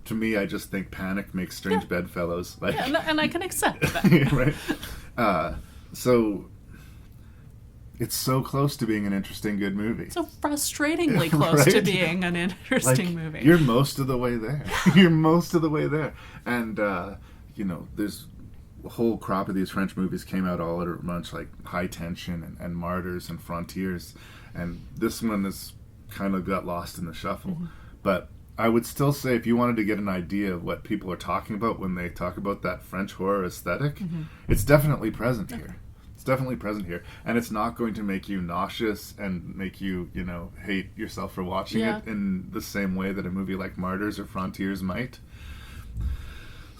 To me, I just think Panic makes strange bedfellows. Like, and I can accept that. Right? So it's so close to being an interesting, good movie. So frustratingly close to being an interesting movie. You're most of the way there. You're most of the way there. And, there's a whole crop of these French movies came out all at a bunch, like High Tension and Martyrs and Frontiers. And this one has kind of got lost in the shuffle. Mm-hmm. But I would still say, if you wanted to get an idea of what people are talking about when they talk about that French horror aesthetic, it's definitely present here. It's definitely present here. And it's not going to make you nauseous and make you, hate yourself for watching it in the same way that a movie like Martyrs or Frontiers might.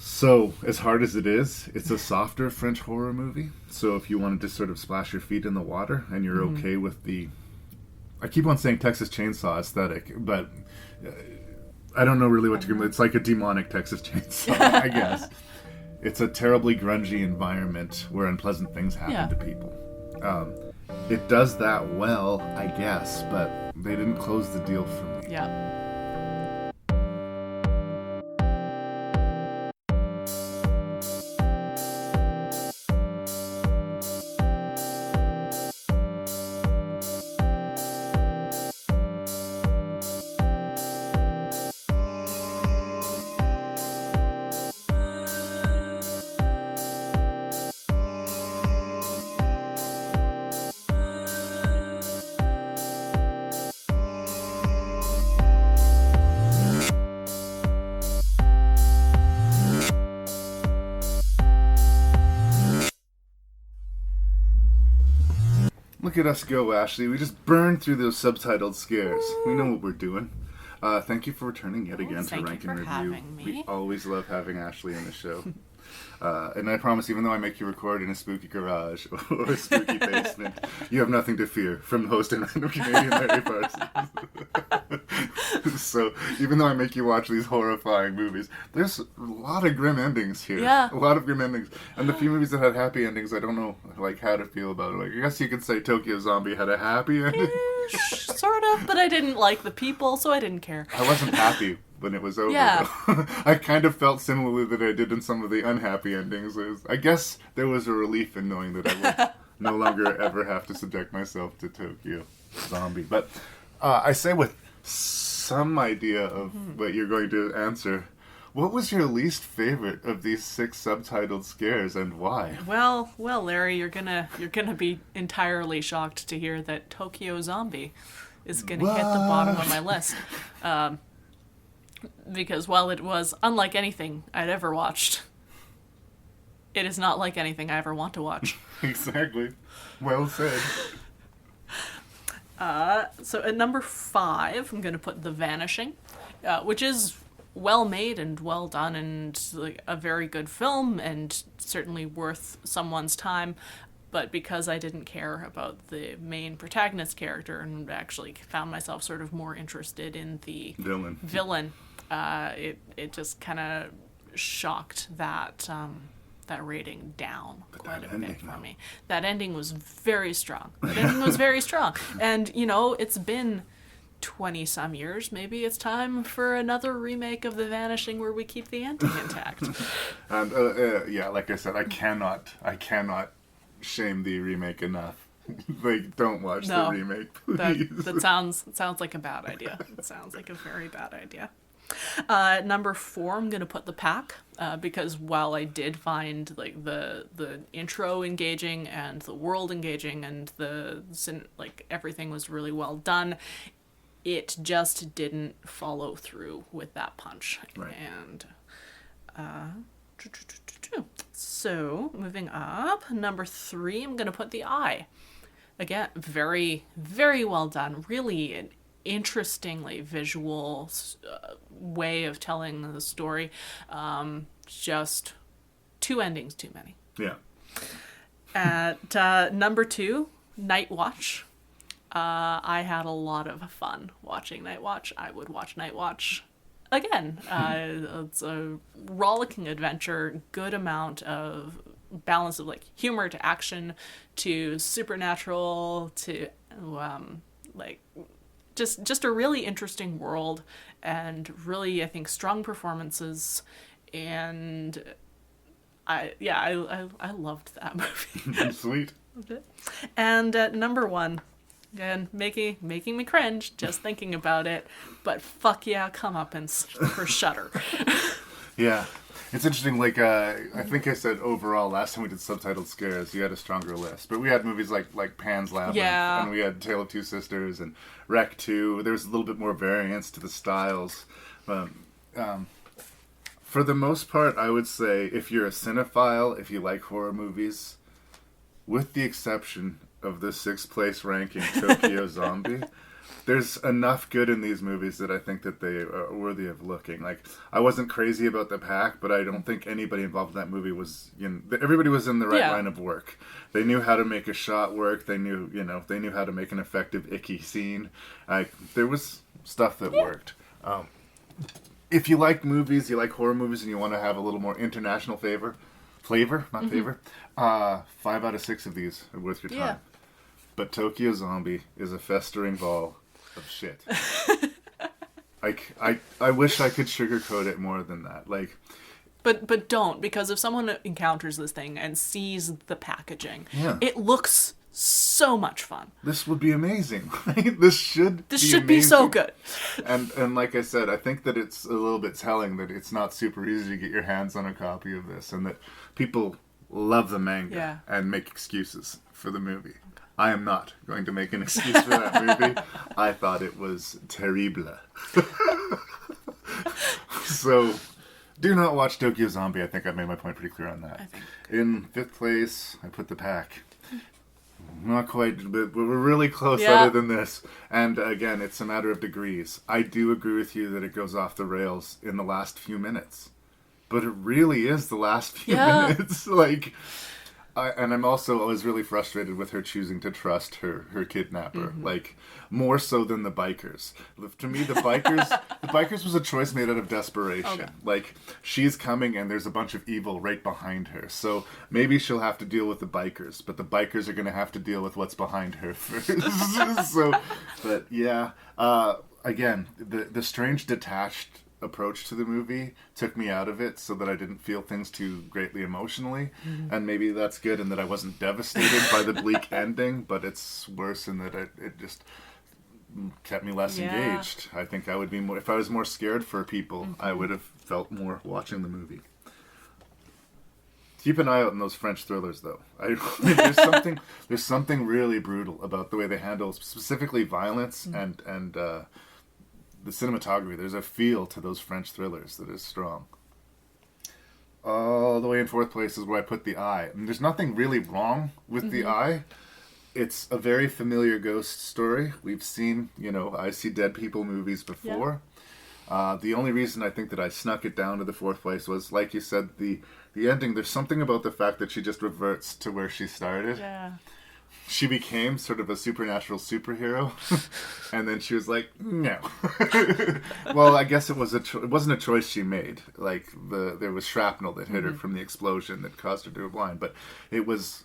So, as hard as it is, it's a softer French horror movie. So if you wanted to sort of splash your feet in the water and you're okay with the... I keep on saying Texas Chainsaw aesthetic, but... I don't know really what it's like a demonic Texas Chainsaw, I guess. It's a terribly grungy environment where unpleasant things happen to people. It does that well, I guess, but they didn't close the deal for me. Yeah. Look at us go, Ashley. We just burned through those subtitled scares. We know what we're doing. Thank you for returning yet again to Rank and Review. We always love having Ashley in the show. And I promise, even though I make you record in a spooky garage or a spooky basement, you have nothing to fear from the host and random Canadian Larry Parsons. So, even though I make you watch these horrifying movies, there's a lot of grim endings here. Yeah. A lot of grim endings. And the few movies that had happy endings, I don't know how to feel about it. Like, I guess you could say Tokyo Zombie had a happy ending. Sort of, but I didn't like the people, so I didn't care. I wasn't happy when it was over. Yeah. I kind of felt similarly that I did in some of the unhappy endings. I guess there was a relief in knowing that I would no longer ever have to subject myself to Tokyo Zombie. But I say with some idea of what you're going to answer, what was your least favorite of these 6 subtitled scares and why? Well, Larry, you're gonna be entirely shocked to hear that Tokyo Zombie is gonna hit the bottom of my list. Because while it was unlike anything I'd ever watched, it is not like anything I ever want to watch. Exactly. Well said. So at number 5, I'm going to put The Vanishing, which is well made and well done and like a very good film and certainly worth someone's time. But because I didn't care about the main protagonist character and actually found myself sort of more interested in the villain, it just kind of shocked that that rating down quite a bit for me. That ending was very strong. And, it's been 20-some years, maybe it's time for another remake of The Vanishing where we keep the ending intact. And yeah, like I said, I cannot shame the remake enough. Like, don't watch the remake, please. That sounds like a bad idea. It sounds like a very bad idea. Number 4, I'm gonna put The Pack, because while I did find like the intro engaging and the world engaging and like everything was really well done, it just didn't follow through with that punch. Right. And so moving up, number 3, I'm gonna put The Eye. Again, very, very well done. Really an interestingly visual way of telling the story. Just 2 endings too many. Yeah. At number 2, Night Watch. I had a lot of fun watching Night Watch. I would watch Night Watch again. It's a rollicking adventure, good amount of balance of like humor to action to supernatural to like just a really interesting world, and really I think strong performances, and I loved that movie. Sweet. And at number 1, again, making me cringe just thinking about it, but fuck yeah, comeuppance for Shudder. Yeah. It's interesting, like, I think I said overall, last time we did Subtitled Scares, you had a stronger list. But we had movies like Pan's Labyrinth, yeah, and we had Tale of Two Sisters, and Wreck 2. There was a little bit more variance to the styles. For the most part, I would say, if you're a cinephile, if you like horror movies, with the exception of the 6th place ranking Tokyo Zombie, there's enough good in these movies that I think that they are worthy of looking. Like, I wasn't crazy about The Pack, but I don't think anybody involved in that movie was, everybody was in the right line of work. They knew how to make a shot work. They knew how to make an effective icky scene. Like, there was stuff that worked. If you like movies, you like horror movies, and you want to have a little more international favor, 5 out of 6 of these are worth your time. Yeah. But Tokyo Zombie is a festering ball of shit. I wish I could sugarcoat it more than that. Like, but don't, because if someone encounters this thing and sees the packaging, it looks so much fun. This would be amazing. Right? This should be so good. And like I said, I think that it's a little bit telling that it's not super easy to get your hands on a copy of this, and that people love the manga and make excuses for the movie. I am not going to make an excuse for that movie. I thought it was terrible. So, do not watch Tokyo Zombie. I think I've made my point pretty clear on that. In 5th place, I put The Pack. Not quite, but we're really close other than this. And again, it's a matter of degrees. I do agree with you that it goes off the rails in the last few minutes. But it really is the last few minutes. Like... and I was really frustrated with her choosing to trust her kidnapper, like, more so than the bikers. To me, the bikers was a choice made out of desperation. Okay. Like, she's coming and there's a bunch of evil right behind her, so maybe she'll have to deal with the bikers, but the bikers are going to have to deal with what's behind her first. But yeah, again, the strange detached approach to the movie took me out of it so that I didn't feel things too greatly emotionally, and maybe that's good in that I wasn't devastated by the bleak ending, but it's worse in that it just kept me less engaged. I think I would be more, if I was more scared for people, I would have felt more watching the movie. Keep an eye out on those French thrillers, though. There's something really brutal about the way they handle specifically violence and the cinematography. There's a feel to those French thrillers that is strong. All the way in 4th place is where I put The Eye. And there's nothing really wrong with The Eye. It's a very familiar ghost story. We've seen, I See Dead People movies before. Yeah. The only reason I think that I snuck it down to the 4th place was, like you said, the ending. There's something about the fact that she just reverts to where she started. Yeah. She became sort of a supernatural superhero, and then she was like, no. Well, I guess it wasn't a choice she made. Like, there was shrapnel that hit her from the explosion that caused her to go blind, but it was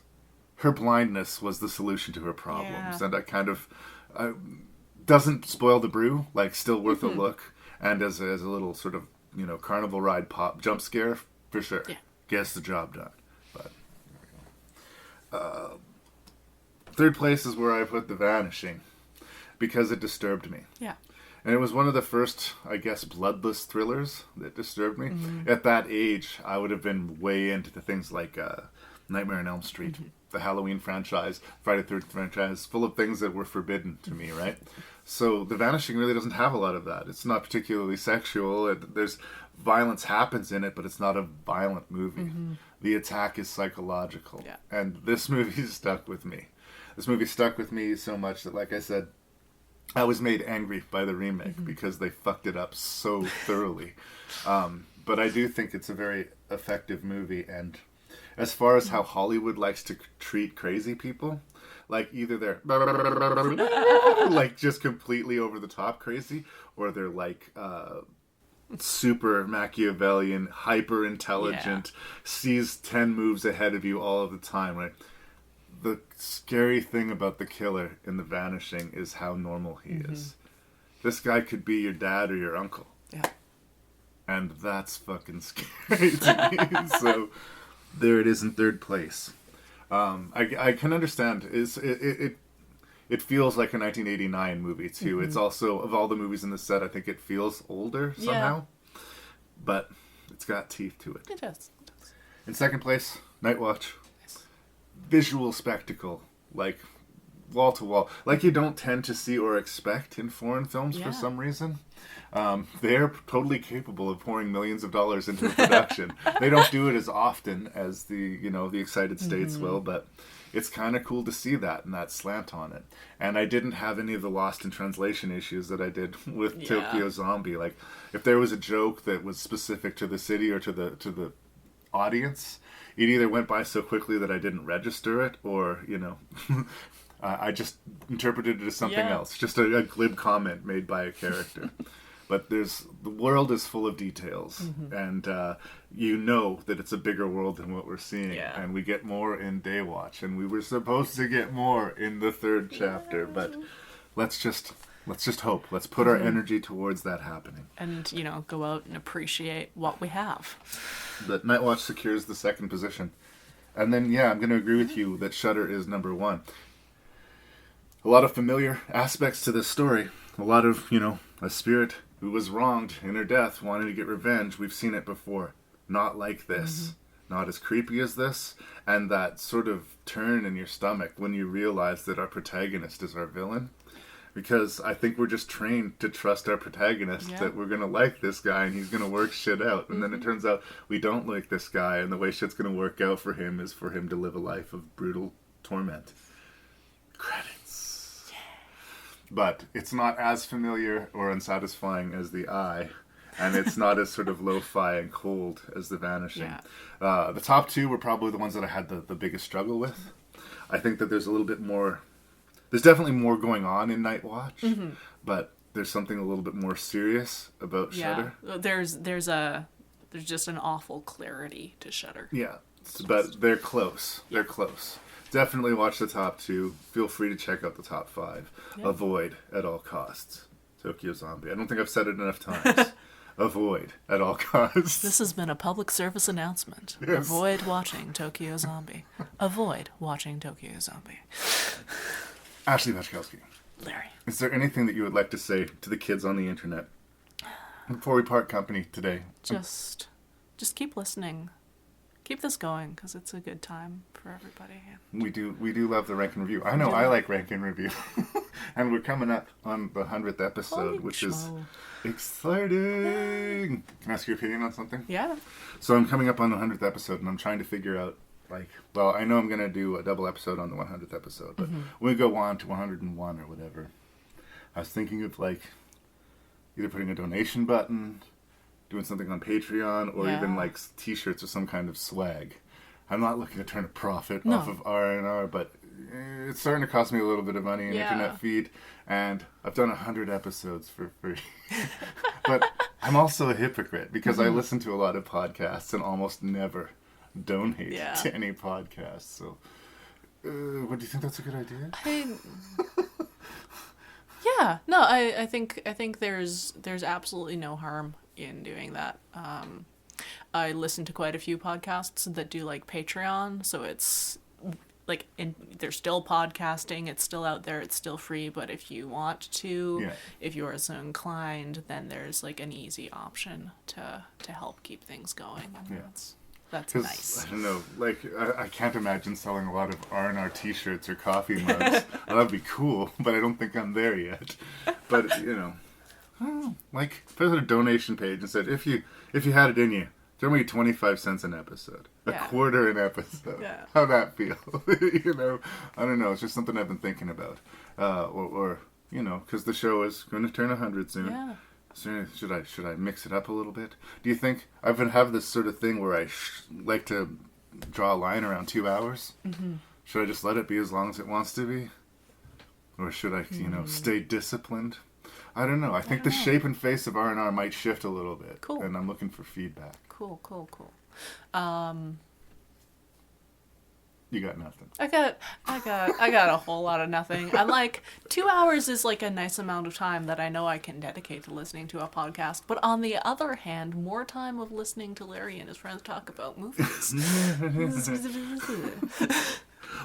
her blindness was the solution to her problems, and I kind of doesn't spoil the brew, like still worth a look, and as a little sort of, you know, carnival ride pop jump scare, for sure. Yeah. Gets the job done. But third place is where I put The Vanishing, because it disturbed me. Yeah. And it was one of the first, I guess, bloodless thrillers that disturbed me. At that age, I would have been way into the things like Nightmare on Elm Street, the Halloween franchise, Friday the 13th franchise, full of things that were forbidden to me, right? So The Vanishing really doesn't have a lot of that. It's not particularly sexual. There's violence happens in it, but it's not a violent movie. The attack is psychological. Yeah. And this movie stuck with me. This movie stuck with me so much that, like I said, I was made angry by the remake because they fucked it up so thoroughly. But I do think it's a very effective movie. And as far as how Hollywood likes to treat crazy people, like either they're like just completely over the top crazy, or they're like super Machiavellian, hyper intelligent, sees 10 moves ahead of you all of the time, right? The scary thing about the killer in The Vanishing is how normal he is. This guy could be your dad or your uncle. Yeah. And that's fucking scary to me. So there it is in third place. I can understand. It feels like a 1989 movie too. It's also, of all the movies in the set, I think it feels older somehow. But it's got teeth to it. It does. In second place, Night Watch. Visual spectacle, like wall to wall, like you don't tend to see or expect in foreign films for some reason. They're totally capable of pouring millions of dollars into a production. They don't do it as often as the Excited States will, but it's kind of cool to see that and that slant on it. And I didn't have any of the lost in translation issues that I did with Tokyo Zombie. Like, if there was a joke that was specific to the city or to the audience, it either went by so quickly that I didn't register it, or, you know, I just interpreted it as something else. Just a glib comment made by a character. But the world is full of details, and you know that it's a bigger world than what we're seeing. And we get more in Daywatch, and we were supposed to get more in the third chapter, but let's just hope. Let's put our energy towards that happening. And, you know, go out and appreciate what we have. That Night Watch secures the second position. And then, I'm going to agree with you that Shudder is number one. A lot of familiar aspects to this story. A lot of, a spirit who was wronged in her death, wanting to get revenge. We've seen it before. Not like this. Not as creepy as this. And that sort of turn in your stomach when you realize that our protagonist is our villain. Because I think we're just trained to trust our protagonist, that we're going to like this guy and he's going to work shit out. And then it turns out we don't like this guy, and the way shit's going to work out for him is for him to live a life of brutal torment. Credits. But it's not as familiar or unsatisfying as The Eye, and it's not as sort of lo-fi and cold as The Vanishing. The top two were probably the ones that I had the biggest struggle with. I think that there's a little bit more... There's definitely more going on in Night Watch, but there's something a little bit more serious about Shudder. There's just an awful clarity to Shudder. Yeah, but they're close. They're close. Definitely watch the top two. Feel free to check out the top five. Avoid at all costs Tokyo Zombie. I don't think I've said it enough times. Avoid at all costs. This has been a public service announcement. Avoid watching Tokyo Zombie. Avoid watching Tokyo Zombie. Ashley Pachkowski. Larry. Is there anything that you would like to say to the kids on the internet before we part company today? Just keep listening. Keep this going, because it's a good time for everybody. We do love the rank and review. I know I like rank and review. And we're coming up on the 100th episode, which is exciting. Can I ask your opinion on something? Yeah. So I'm coming up on the 100th episode, and I'm trying to figure out, I know I'm going to do a double episode on the 100th episode, but when we go on to 101 or whatever, I was thinking of, either putting a donation button, doing something on Patreon, or even, t-shirts or some kind of swag. I'm not looking to turn a profit off of R&R, but it's starting to cost me a little bit of money in internet feed, and I've done 100 episodes for free. But I'm also a hypocrite, because I listen to a lot of podcasts and almost never donate to any podcast. So what do you think? That's a good idea? Yeah, no, I think there's absolutely no harm in doing that. I listen to quite a few podcasts that do like Patreon, so it's like they're still podcasting, it's still out there, it's still free, but if you want to, if you are so inclined, then there's like an easy option to help keep things going. And that's nice. I don't know, like I can't imagine selling a lot of R&R t-shirts or coffee mugs. Well, that'd be cool, but I don't think I'm there yet. But you know, I don't know. Like if I had a donation page and said, if you had it in you, throw me 25 cents an episode, a quarter an episode. Yeah. How'd that feel? You know, I don't know. It's just something I've been thinking about, or you know, because the show is going to turn 100 soon. Yeah. So should I mix it up a little bit? Do you think I've been having this sort of thing where I like to draw a line around 2 hours? Mm-hmm. Should I just let it be as long as it wants to be, or should I, you know, stay disciplined? I don't know. I think the shape and face of R&R might shift a little bit. Cool. And I'm looking for feedback. Cool. You got nothing. I got a whole lot of nothing. I'm like, 2 hours is like a nice amount of time that I know I can dedicate to listening to a podcast. But on the other hand, more time of listening to Larry and his friends talk about movies.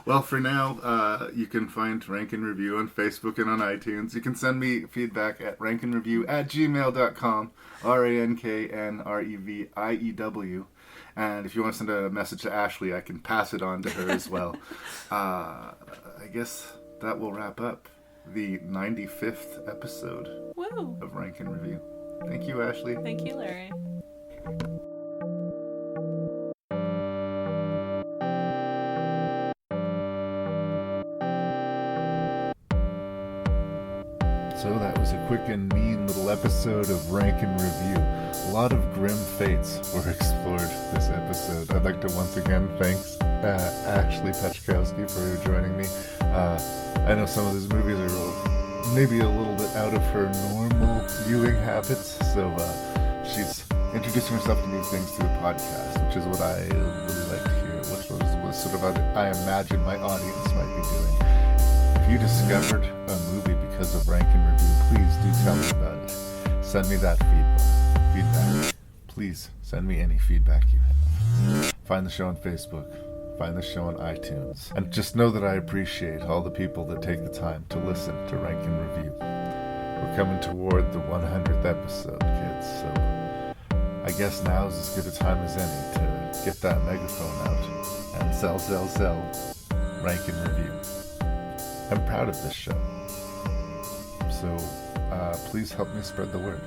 Well, for now, you can find Rankin Review on Facebook and on iTunes. You can send me feedback at rankinreview@gmail.com, RANKNREVIEW. And if you want to send a message to Ashley, I can pass it on to her as well. I guess that will wrap up the 95th episode of Rankin Review. Thank you, Ashley. Thank you, Larry. So that was a quick and mean little episode of Rankin Review. A lot of grim fates were explored this episode. I'd like to once again thank Ashley Pachkowski for joining me. I know some of these movies are maybe a little bit out of her normal viewing habits, so she's introducing herself to new things through the podcast, which is what I really like to hear, which was sort of what I imagine my audience might be doing. If you discovered a movie because of Rankin Review, please do tell me about it. Send me that feedback. Please send me any feedback you have. Find the show on Facebook. Find the show on iTunes. And just know that I appreciate all the people that take the time to listen to Rankin Review. We're coming toward the 100th episode, kids, so I guess now is as good a time as any to get that megaphone out and sell Rankin Review. I'm proud of this show. So please help me spread the word.